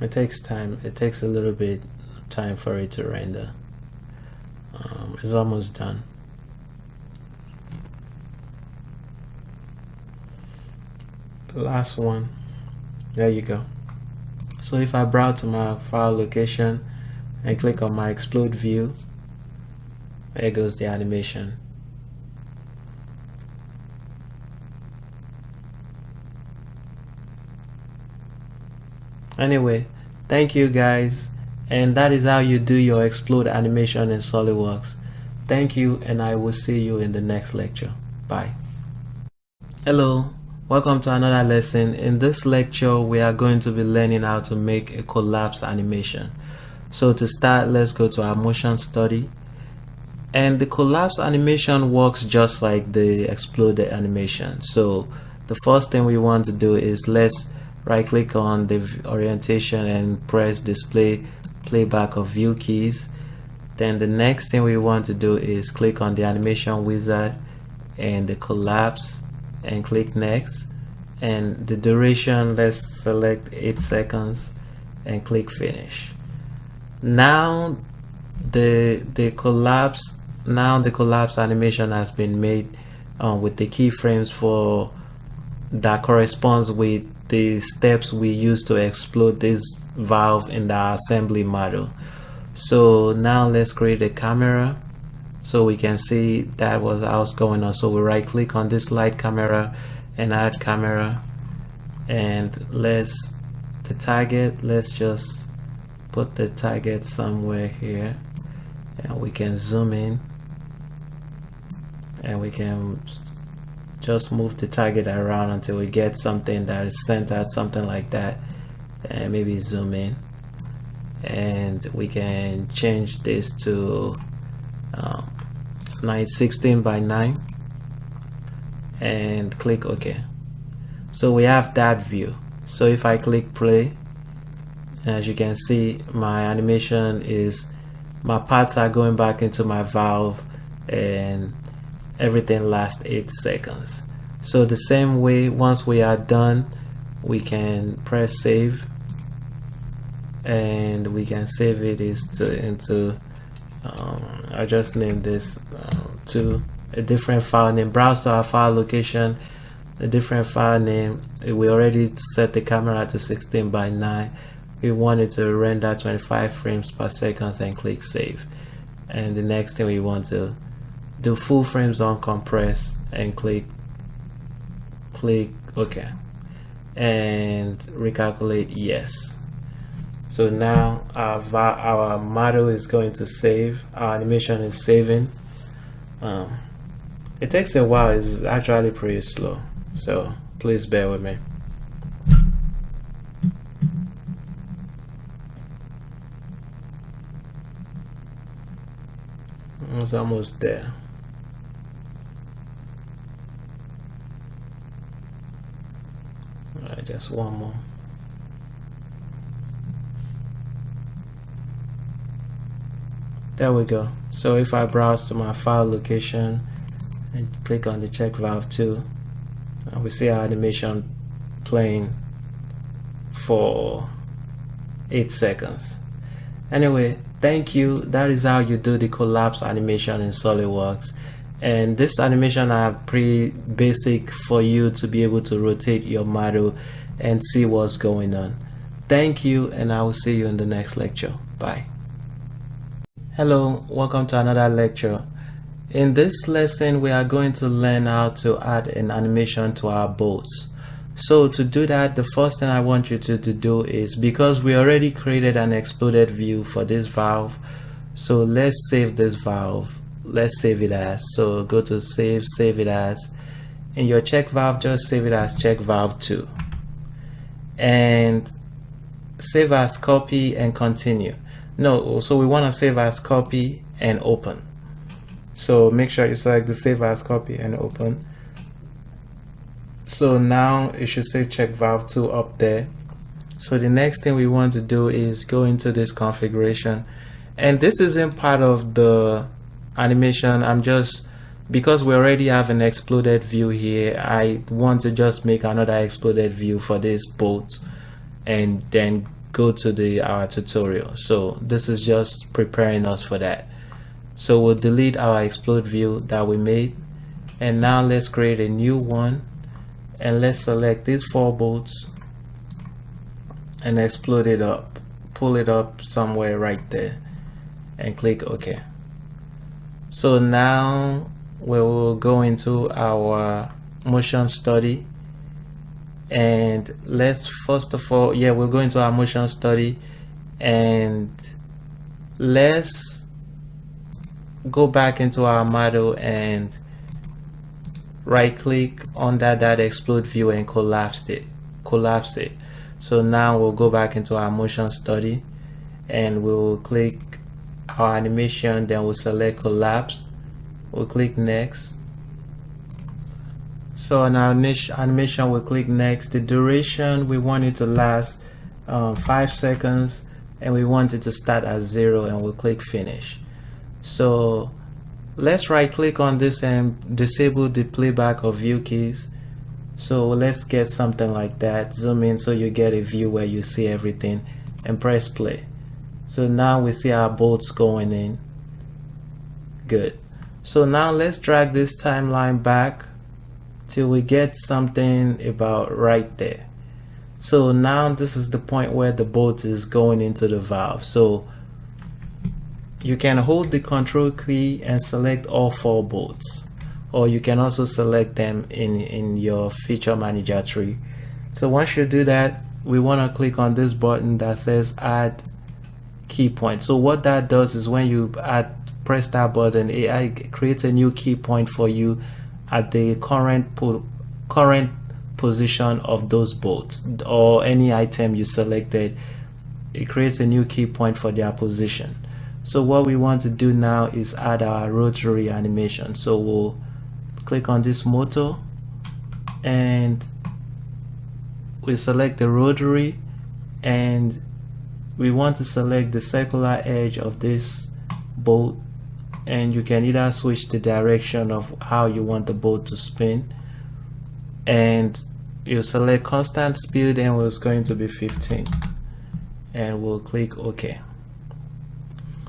It takes time. It takes a little bit of time for it to render. It's almost done. Last one. There you go. So if I browse to my file location and click on my explode view, there goes the animation. Anyway, thank you guys, and that is how you do your explode animation in SolidWorks. Thank you, and I will see you in the next lecture. Bye. Hello, welcome to another lesson. In this lecture, we are going to be learning how to make a collapse animation. So to start, let's go to our motion study. And the collapse animation works just like the exploded animation. So the first thing we want to do is let's right click on the orientation and press display playback of view keys. Then the next thing we want to do is click on the animation wizard and the collapse and click next, and the duration, let's select 8 seconds and click finish. Now the collapse animation has been made with the keyframes for that corresponds with the steps we use to explode this valve in the assembly model. So now let's create a camera so we can see that was what's going on. So we right click on this light camera and add camera, and let's just put the target somewhere here, and we can zoom in and we can just move the target around until we get something that is centered, something like that, and maybe zoom in, and we can change this to 16 by 9 and click OK. So we have that view. So if I click play, as you can see, my animation is, my parts are going back into my valve, and everything lasts 8 seconds. So the same way, once we are done, we can press save, and we can save it into I just named this to a different file name. Browse to our file location, a different file name. We already set the camera to 16 by 9. We want it to render 25 frames per second and click save. And the next thing we want to do full frames on compress and click OK and recalculate yes. So now our model is going to save. Our animation is saving. It takes a while. It's actually pretty slow, so please bear with me. It's almost there. Alright, just one more. There we go. So if I browse to my file location and click on the check valve 2, we see our animation playing for 8 seconds. Anyway, thank you. That is how you do the collapse animation in SolidWorks. And this animation are pretty basic for you to be able to rotate your model and see what's going on. Thank you, and I will see you in the next lecture. Bye. Hello, welcome to another lecture. In this lesson, we are going to learn how to add an animation to our bolts. So to do that, the first thing I want you to do is, because we already created an exploded view for this valve, so let's save this valve. Let's save it as. So go to save it as, in your check valve, just save it as check valve 2 and save as copy and continue. No, so we want to save as copy and open. So make sure you select the save as copy and open. So now it should say check valve 2 up there. So the next thing we want to do is go into this configuration, and this isn't part of the animation. I'm just, because we already have an exploded view here, I want to just make another exploded view for this bolt and then go to our tutorial. So this is just preparing us for that. So we'll delete our explode view that we made, and now let's create a new one, and let's select these 4 bolts and explode it up, pull it up somewhere right there and click OK. So now we will go into our motion study, and let's first of all, we'll go into our motion study, and let's go back into our model and right click under that explode view and collapse it. So now we'll go back into our motion study and we'll click our animation, then we'll select collapse, we'll click next. So on our animation, we'll click next. The duration, we want it to last 5 seconds, and we want it to start at 0, and we'll click finish. So let's right click on this and disable the playback of view keys. So let's get something like that. Zoom in so you get a view where you see everything, and press play. So now we see our bolts going in. Good. So now let's drag this timeline back till we get something about right there. So now this is the point where the bolt is going into the valve. So you can hold the control key and select all 4 bolts, or you can also select them in your feature manager tree. So once you do that, we want to click on this button that says add key point. So what that does is when you press that button, AI creates a new key point for you at the current position of those bolts or any item you selected. It creates a new key point for their position. So what we want to do now is add our rotary animation. So we'll click on this motor and we select the rotary, and we want to select the circular edge of this bolt, and you can either switch the direction of how you want the bolt to spin, and you select constant speed, and it's going to be 15, and we'll click OK.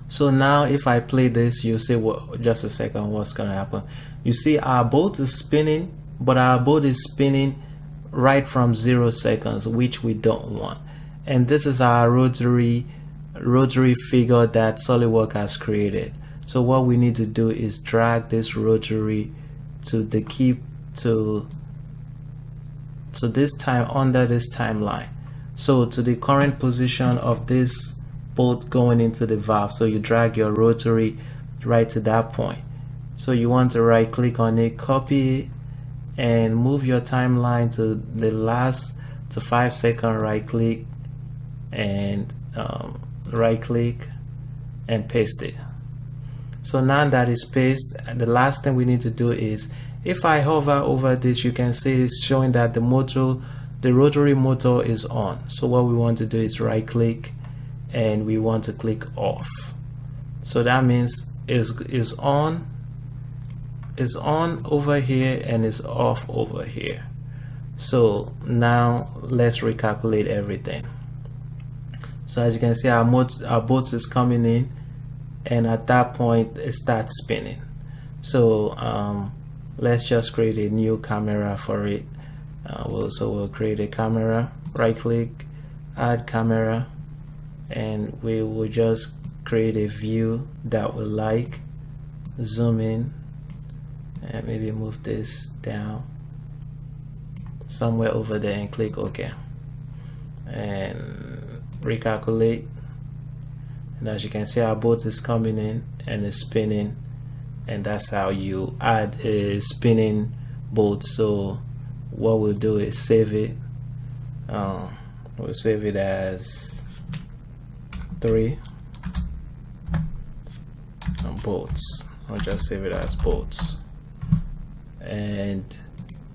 So now if I play this, you'll see just a second what's gonna happen. You see our bolt is spinning, but our bolt is spinning right from 0 seconds, which we don't want. And this is our rotary figure that SolidWorks has created. So what we need to do is drag this rotary to the key to this time under this timeline. So to the current position of this bolt going into the valve. So you drag your rotary right to that point. So you want to right click on it, copy it, and move your timeline to the last 5 second, right click and right click and paste it. So now that is pasted, the last thing we need to do is, if I hover over this, you can see it's showing that the rotary motor is on. So what we want to do is right click and we want to click off. So that means is on over here and is off over here. So now let's recalculate everything. So as you can see, our bolt is coming in, and at that point it starts spinning. So let's just create a new camera for it. We'll create a camera, right click, add camera, and we will just create a view that we like. Zoom in and maybe move this down somewhere over there and click OK and recalculate. And as you can see, our bolt is coming in and is spinning, and that's how you add a spinning bolt. So what we'll do is save it. We'll save it as 3 bolts. I'll just save it as bolts. And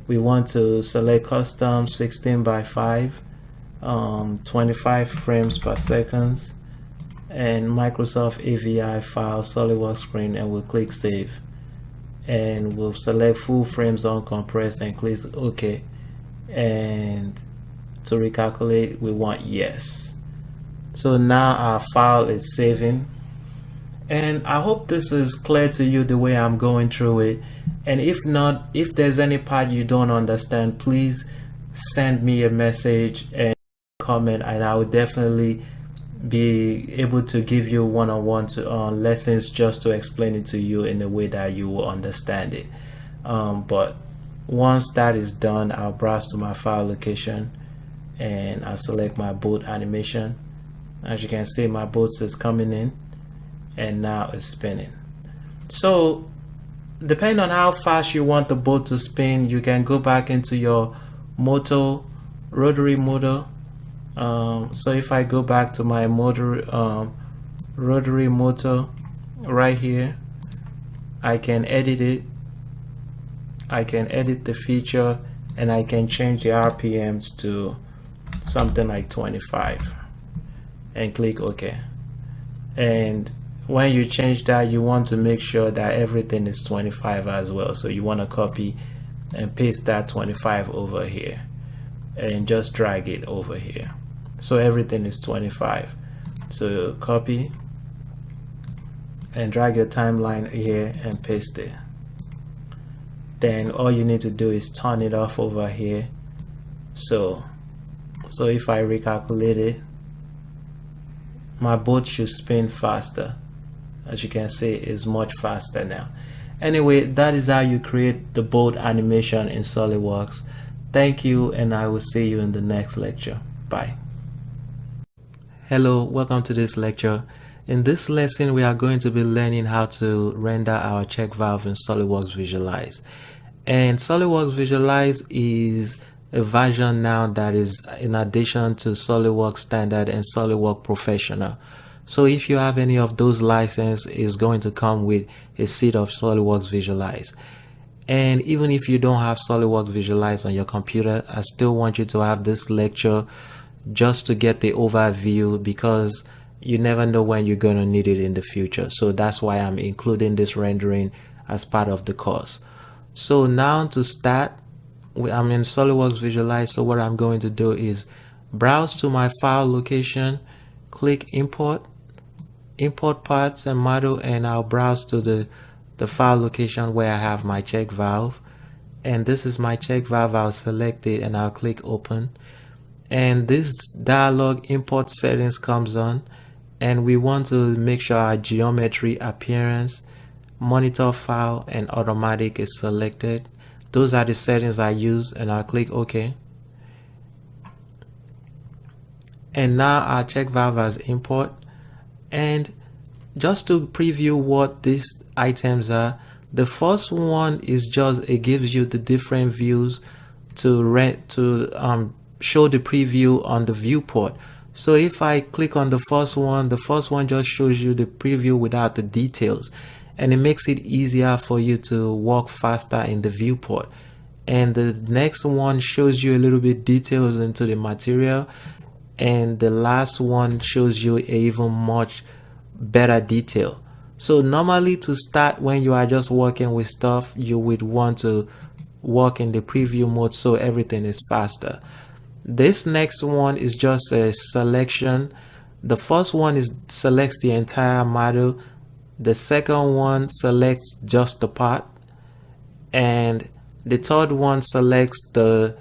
we want to select custom 16 by 5, 25 frames per second, and Microsoft AVI file SolidWorks screen, and we'll click save. And we'll select full frames uncompressed and click OK. And to recalculate, we want yes. So now our file is saving. And I hope this is clear to you the way I'm going through it. And if not, if there's any part you don't understand, please send me a message and comment, and I will definitely be able to give you one-on-one lessons just to explain it to you in a way that you will understand it. But once that is done, I'll browse to my file location and I'll select my bolt animation. As you can see, my bolt is coming in and now it's spinning. So depending on how fast you want the bolt to spin, you can go back into your motor, rotary motor. So if I go back to my rotary motor right here, I can edit it. I can edit the feature and I can change the RPMs to something like 25 and click OK. And when you change that, you want to make sure that everything is 25 as well. So you want to copy and paste that 25 over here and just drag it over here. So everything is 25. So copy and drag your timeline here and paste it. Then all you need to do is turn it off over here. So if I recalculate it, my bolt should spin faster. As you can see, it's much faster now. Anyway, that is how you create the bolt animation in SolidWorks. Thank you, and I will see you in the next lecture. Bye. Hello, welcome to this lecture. In this lesson, we are going to be learning how to render our check valve in SolidWorks Visualize. And SolidWorks Visualize is a version now that is in addition to SolidWorks Standard and SolidWorks Professional. So if you have any of those licenses, it's going to come with a seat of SolidWorks Visualize. And even if you don't have SolidWorks Visualize on your computer, I still want you to have this lecture just to get the overview, because you never know when you're going to need it in the future. So that's why I'm including this rendering as part of the course. So now to start, I'm in SolidWorks Visualize. So what I'm going to do is browse to my file location, click import parts and model, and I'll browse to the file location where I have my check valve. And this is my check valve. I'll select it and I'll click open. And this dialog import settings comes on, and we want to make sure our geometry, appearance, monitor file, and automatic is selected. Those are the settings I use, and I'll click OK. And now our check valve has import. And just to preview what these items are, the first one is just, it gives you the different views to show the preview on the viewport. So if I click on the first one just shows you the preview without the details, and it makes it easier for you to walk faster in the viewport. And the next one shows you a little bit details into the material, and the last one shows you a even much better detail. So normally to start, when you are just working with stuff, you would want to work in the preview mode so everything is faster. This next one is just a selection. The first one selects the entire model. The second one selects just the part, and the third one selects the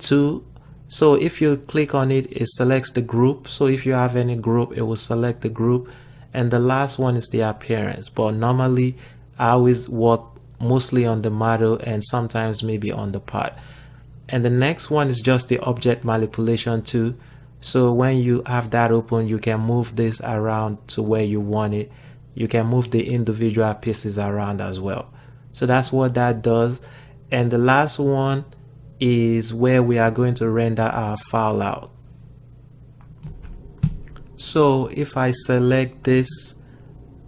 two. So if you click on it, it selects the group. So if you have any group, it will select the group. And the last one is the appearance. But normally I always work mostly on the model and sometimes maybe on the part. And the next one is just the object manipulation tool. So when you have that open, you can move this around to where you want it. You can move the individual pieces around as well. So that's what that does. And the last one is where we are going to render our file out. So if I select this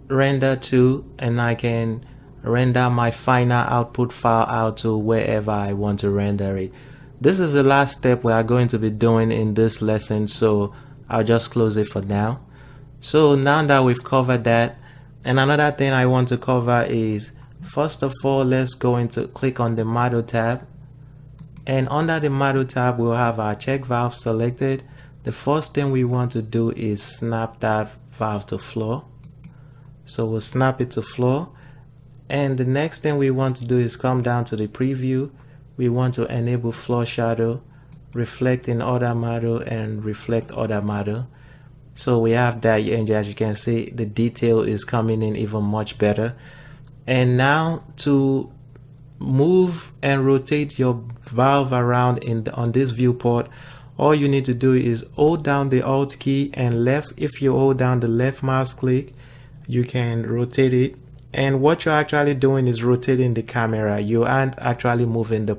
render to, and I can render my final output file out to wherever I want to render it. This is the last step we are going to be doing in this lesson, so I'll just close it for now. So now that we've covered that, and another thing I want to cover is, first of all, let's go into click on the model tab, and under the model tab we'll have our check valve selected. The first thing we want to do is snap that valve to floor. So we'll snap it to floor, and the next thing we want to do is come down to the preview. We want to enable floor shadow, reflect in other model, and reflect other model. So we have that, and as you can see, the detail is coming in even much better. And now to move and rotate your valve around on this viewport, all you need to do is hold down the Alt key and left. If you hold down the left mouse click, you can rotate it. And what you're actually doing is rotating the camera. You aren't actually moving the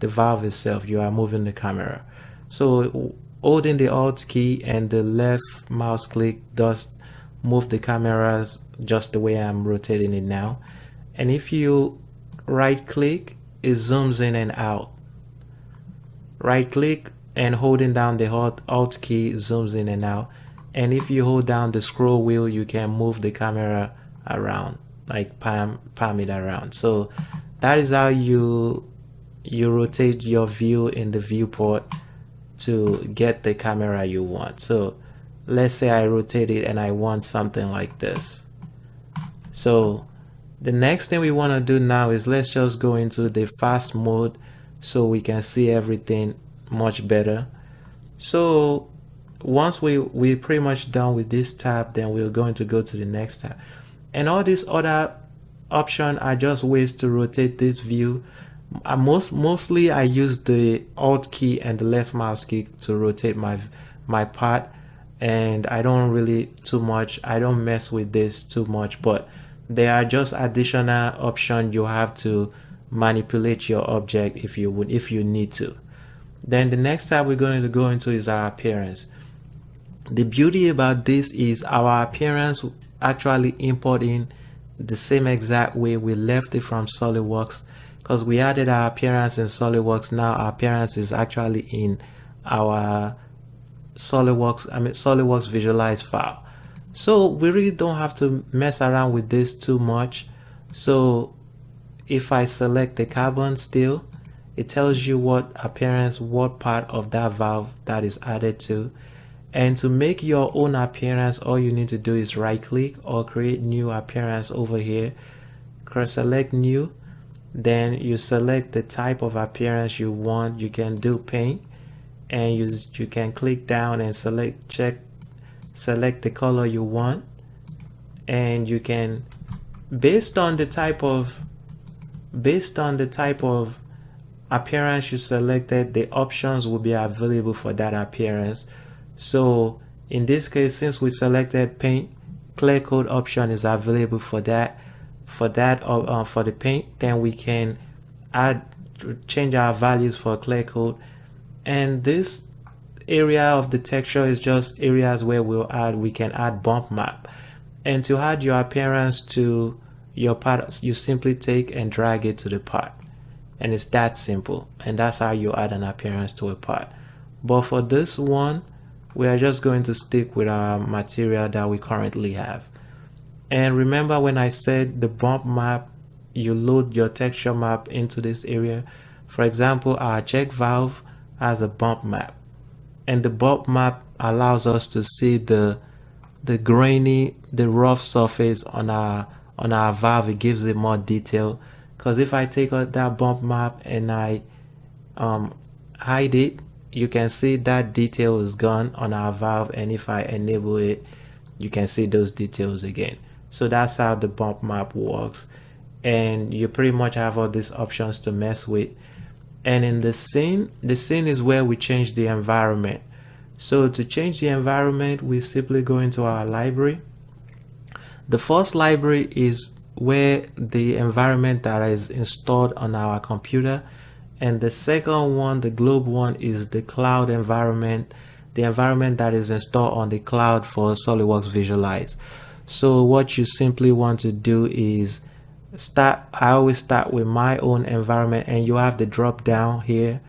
valve itself. You are moving the camera. So holding the Alt key and the left mouse click does move the cameras just the way I'm rotating it now. And if you right click, it zooms in and out. Right click and holding down the Alt key zooms in and out. And if you hold down the scroll wheel, you can move the camera around, like palm it around. So that is how you rotate your view in the viewport to get the camera you want. So let's say I rotate it and I want something like this. So the next thing we want to do now is let's just go into the fast mode so we can see everything much better. So once we're pretty much done with this tab, then we're going to go to the next tab. And all these other options are just ways to rotate this view. Mostly I use the Alt key and the left mouse key to rotate my part, and I don't mess with this too much, but there are just additional options you have to manipulate your object if you need to. Then the next tab we're going to go into is our appearance. The beauty about this is our appearance actually import in the same exact way we left it from SolidWorks, because we added our appearance in SolidWorks. Now our appearance is actually in our SolidWorks visualize file. So we really don't have to mess around with this too much. So if I select the carbon steel, it tells you what part of that valve that is added to. And to make your own appearance, all you need to do is right click or create new appearance over here. Select new, then you select the type of appearance you want. You can do paint, and you can click down and select the color you want, and you can, based on the type of appearance you selected, the options will be available for that appearance. So in this case, since we selected paint, clear coat option is available for the paint. Then we can change our values for clear coat, and this area of the texture is just areas where we can add bump map. And to add your appearance to your part, you simply take and drag it to the part, and it's that simple. And that's how you add an appearance to a part. But for this one, we are just going to stick with our material that we currently have. And remember when I said the bump map, you load your texture map into this area. For example, our check valve has a bump map, and the bump map allows us to see the rough surface on our valve. It gives it more detail, because if I take out that bump map and I hide it, you can see that detail is gone on our valve, and if I enable it, you can see those details again. So that's how the bump map works, and you pretty much have all these options to mess with. And in the scene is where we change the environment. So to change the environment, we simply go into our library. The first library is where the environment that is installed on our computer, and the second one, the globe one, is the cloud environment, the environment that is installed on the cloud for SolidWorks Visualize. So what you simply want to do is I always start with my own environment, and you have the drop down here.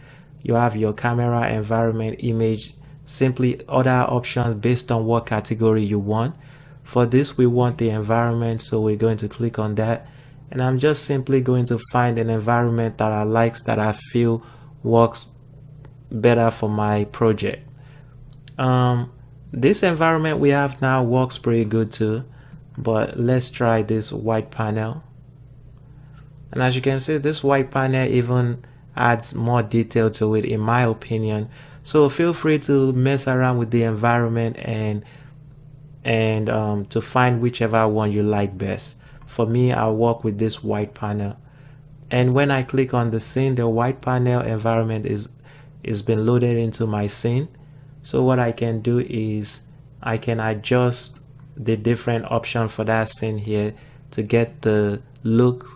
You have your camera, environment, image, simply other options based on what category you want. For this, we want the environment, so we're going to click on that, and I'm just simply going to find an environment that I like, that I feel works better for my project. This environment we have now works pretty good too, but let's try this white panel. And as you can see, this white panel even adds more detail to it, in my opinion. So feel free to mess around with the environment and to find whichever one you like best. For me, I'll work with this white panel. And when I click on the scene, the white panel environment is been loaded into my scene. So what I can do is I can adjust the different options for that scene here to get the look,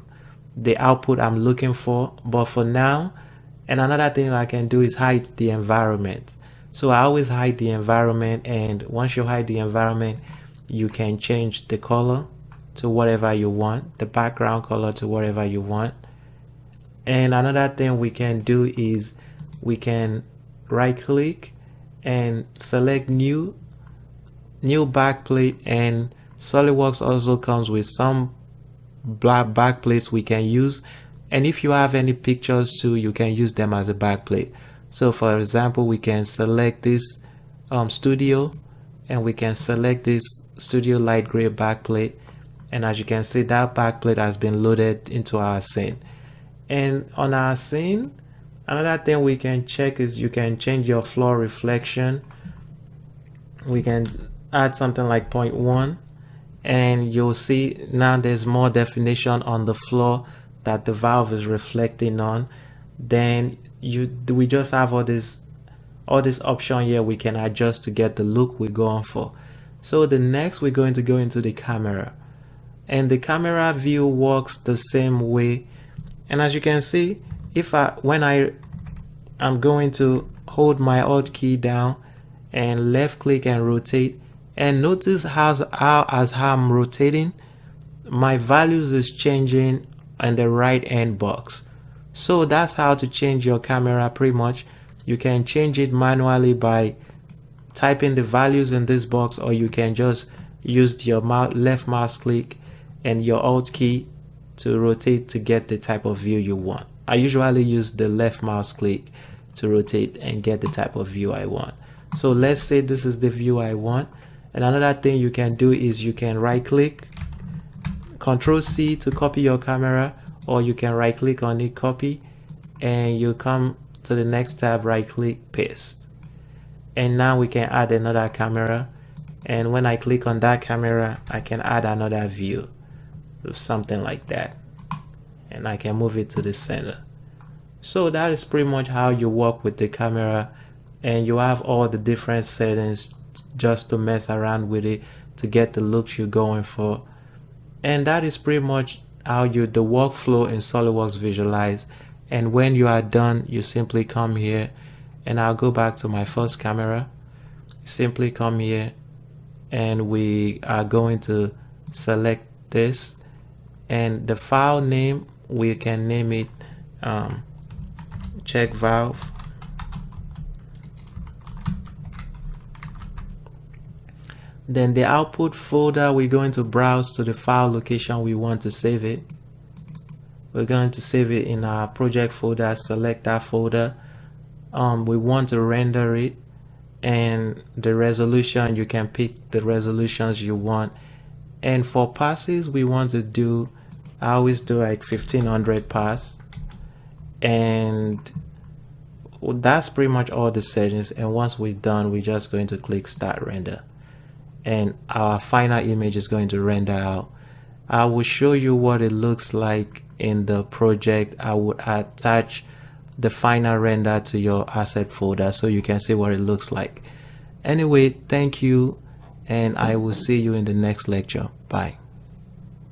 the output I'm looking for. But for now, and another thing I can do is hide the environment. So I always hide the environment, and once you hide the environment, you can change the color to whatever you want, the background color to whatever you want. And another thing we can do is we can right click and select new backplate, and SolidWorks also comes with some black backplates we can use, and if you have any pictures too, you can use them as a backplate. So for example, we can select this studio, and we can select this studio light gray backplate, and as you can see, that backplate has been loaded into our scene. And on our scene, another thing we can check is you can change your floor reflection. We can add something like 0.1, and you'll see now there's more definition on the floor that the valve is reflecting on. Then we just have all this option here we can adjust to get the look we're going for. So the next, we're going to go into the camera, and the camera view works the same way. And as you can see, when I'm going to hold my Alt key down and left click and rotate, and notice as I'm rotating, my values is changing in the right hand box. So that's how to change your camera. Pretty much you can change it manually by typing the values in this box, or you can just use your left mouse click and your Alt key to rotate to get the type of view you want. I usually use the left mouse click to rotate and get the type of view I want. So let's say this is the view I want. And another thing you can do is you can right click, Control C to copy your camera, or you can right click on it, copy, and you come to the next tab, right click, paste. And now we can add another camera, and when I click on that camera, I can add another view of something like that, and I can move it to the center. So that is pretty much how you work with the camera, and you have all the different settings just to mess around with it to get the looks you're going for. And that is pretty much how the workflow in SolidWorks Visualize. And when you are done, you simply come here, and I'll go back to my first camera. Simply come here, and we are going to select this, and the file name, we can name it check valve. Then the output folder, we're going to browse to the file location we want to save it. We're going to save it in our project folder. Select that folder. We want to render it, and the resolution, you can pick the resolutions you want. And for passes, we want to do, I always do like 1500 pass, and that's pretty much all the settings. And once we're done, we're just going to click start render, and our final image is going to render out. I will show you what it looks like in the project. I would attach the final render to your asset folder so you can see what it looks like. Anyway, thank you, and I will see you in the next lecture. Bye.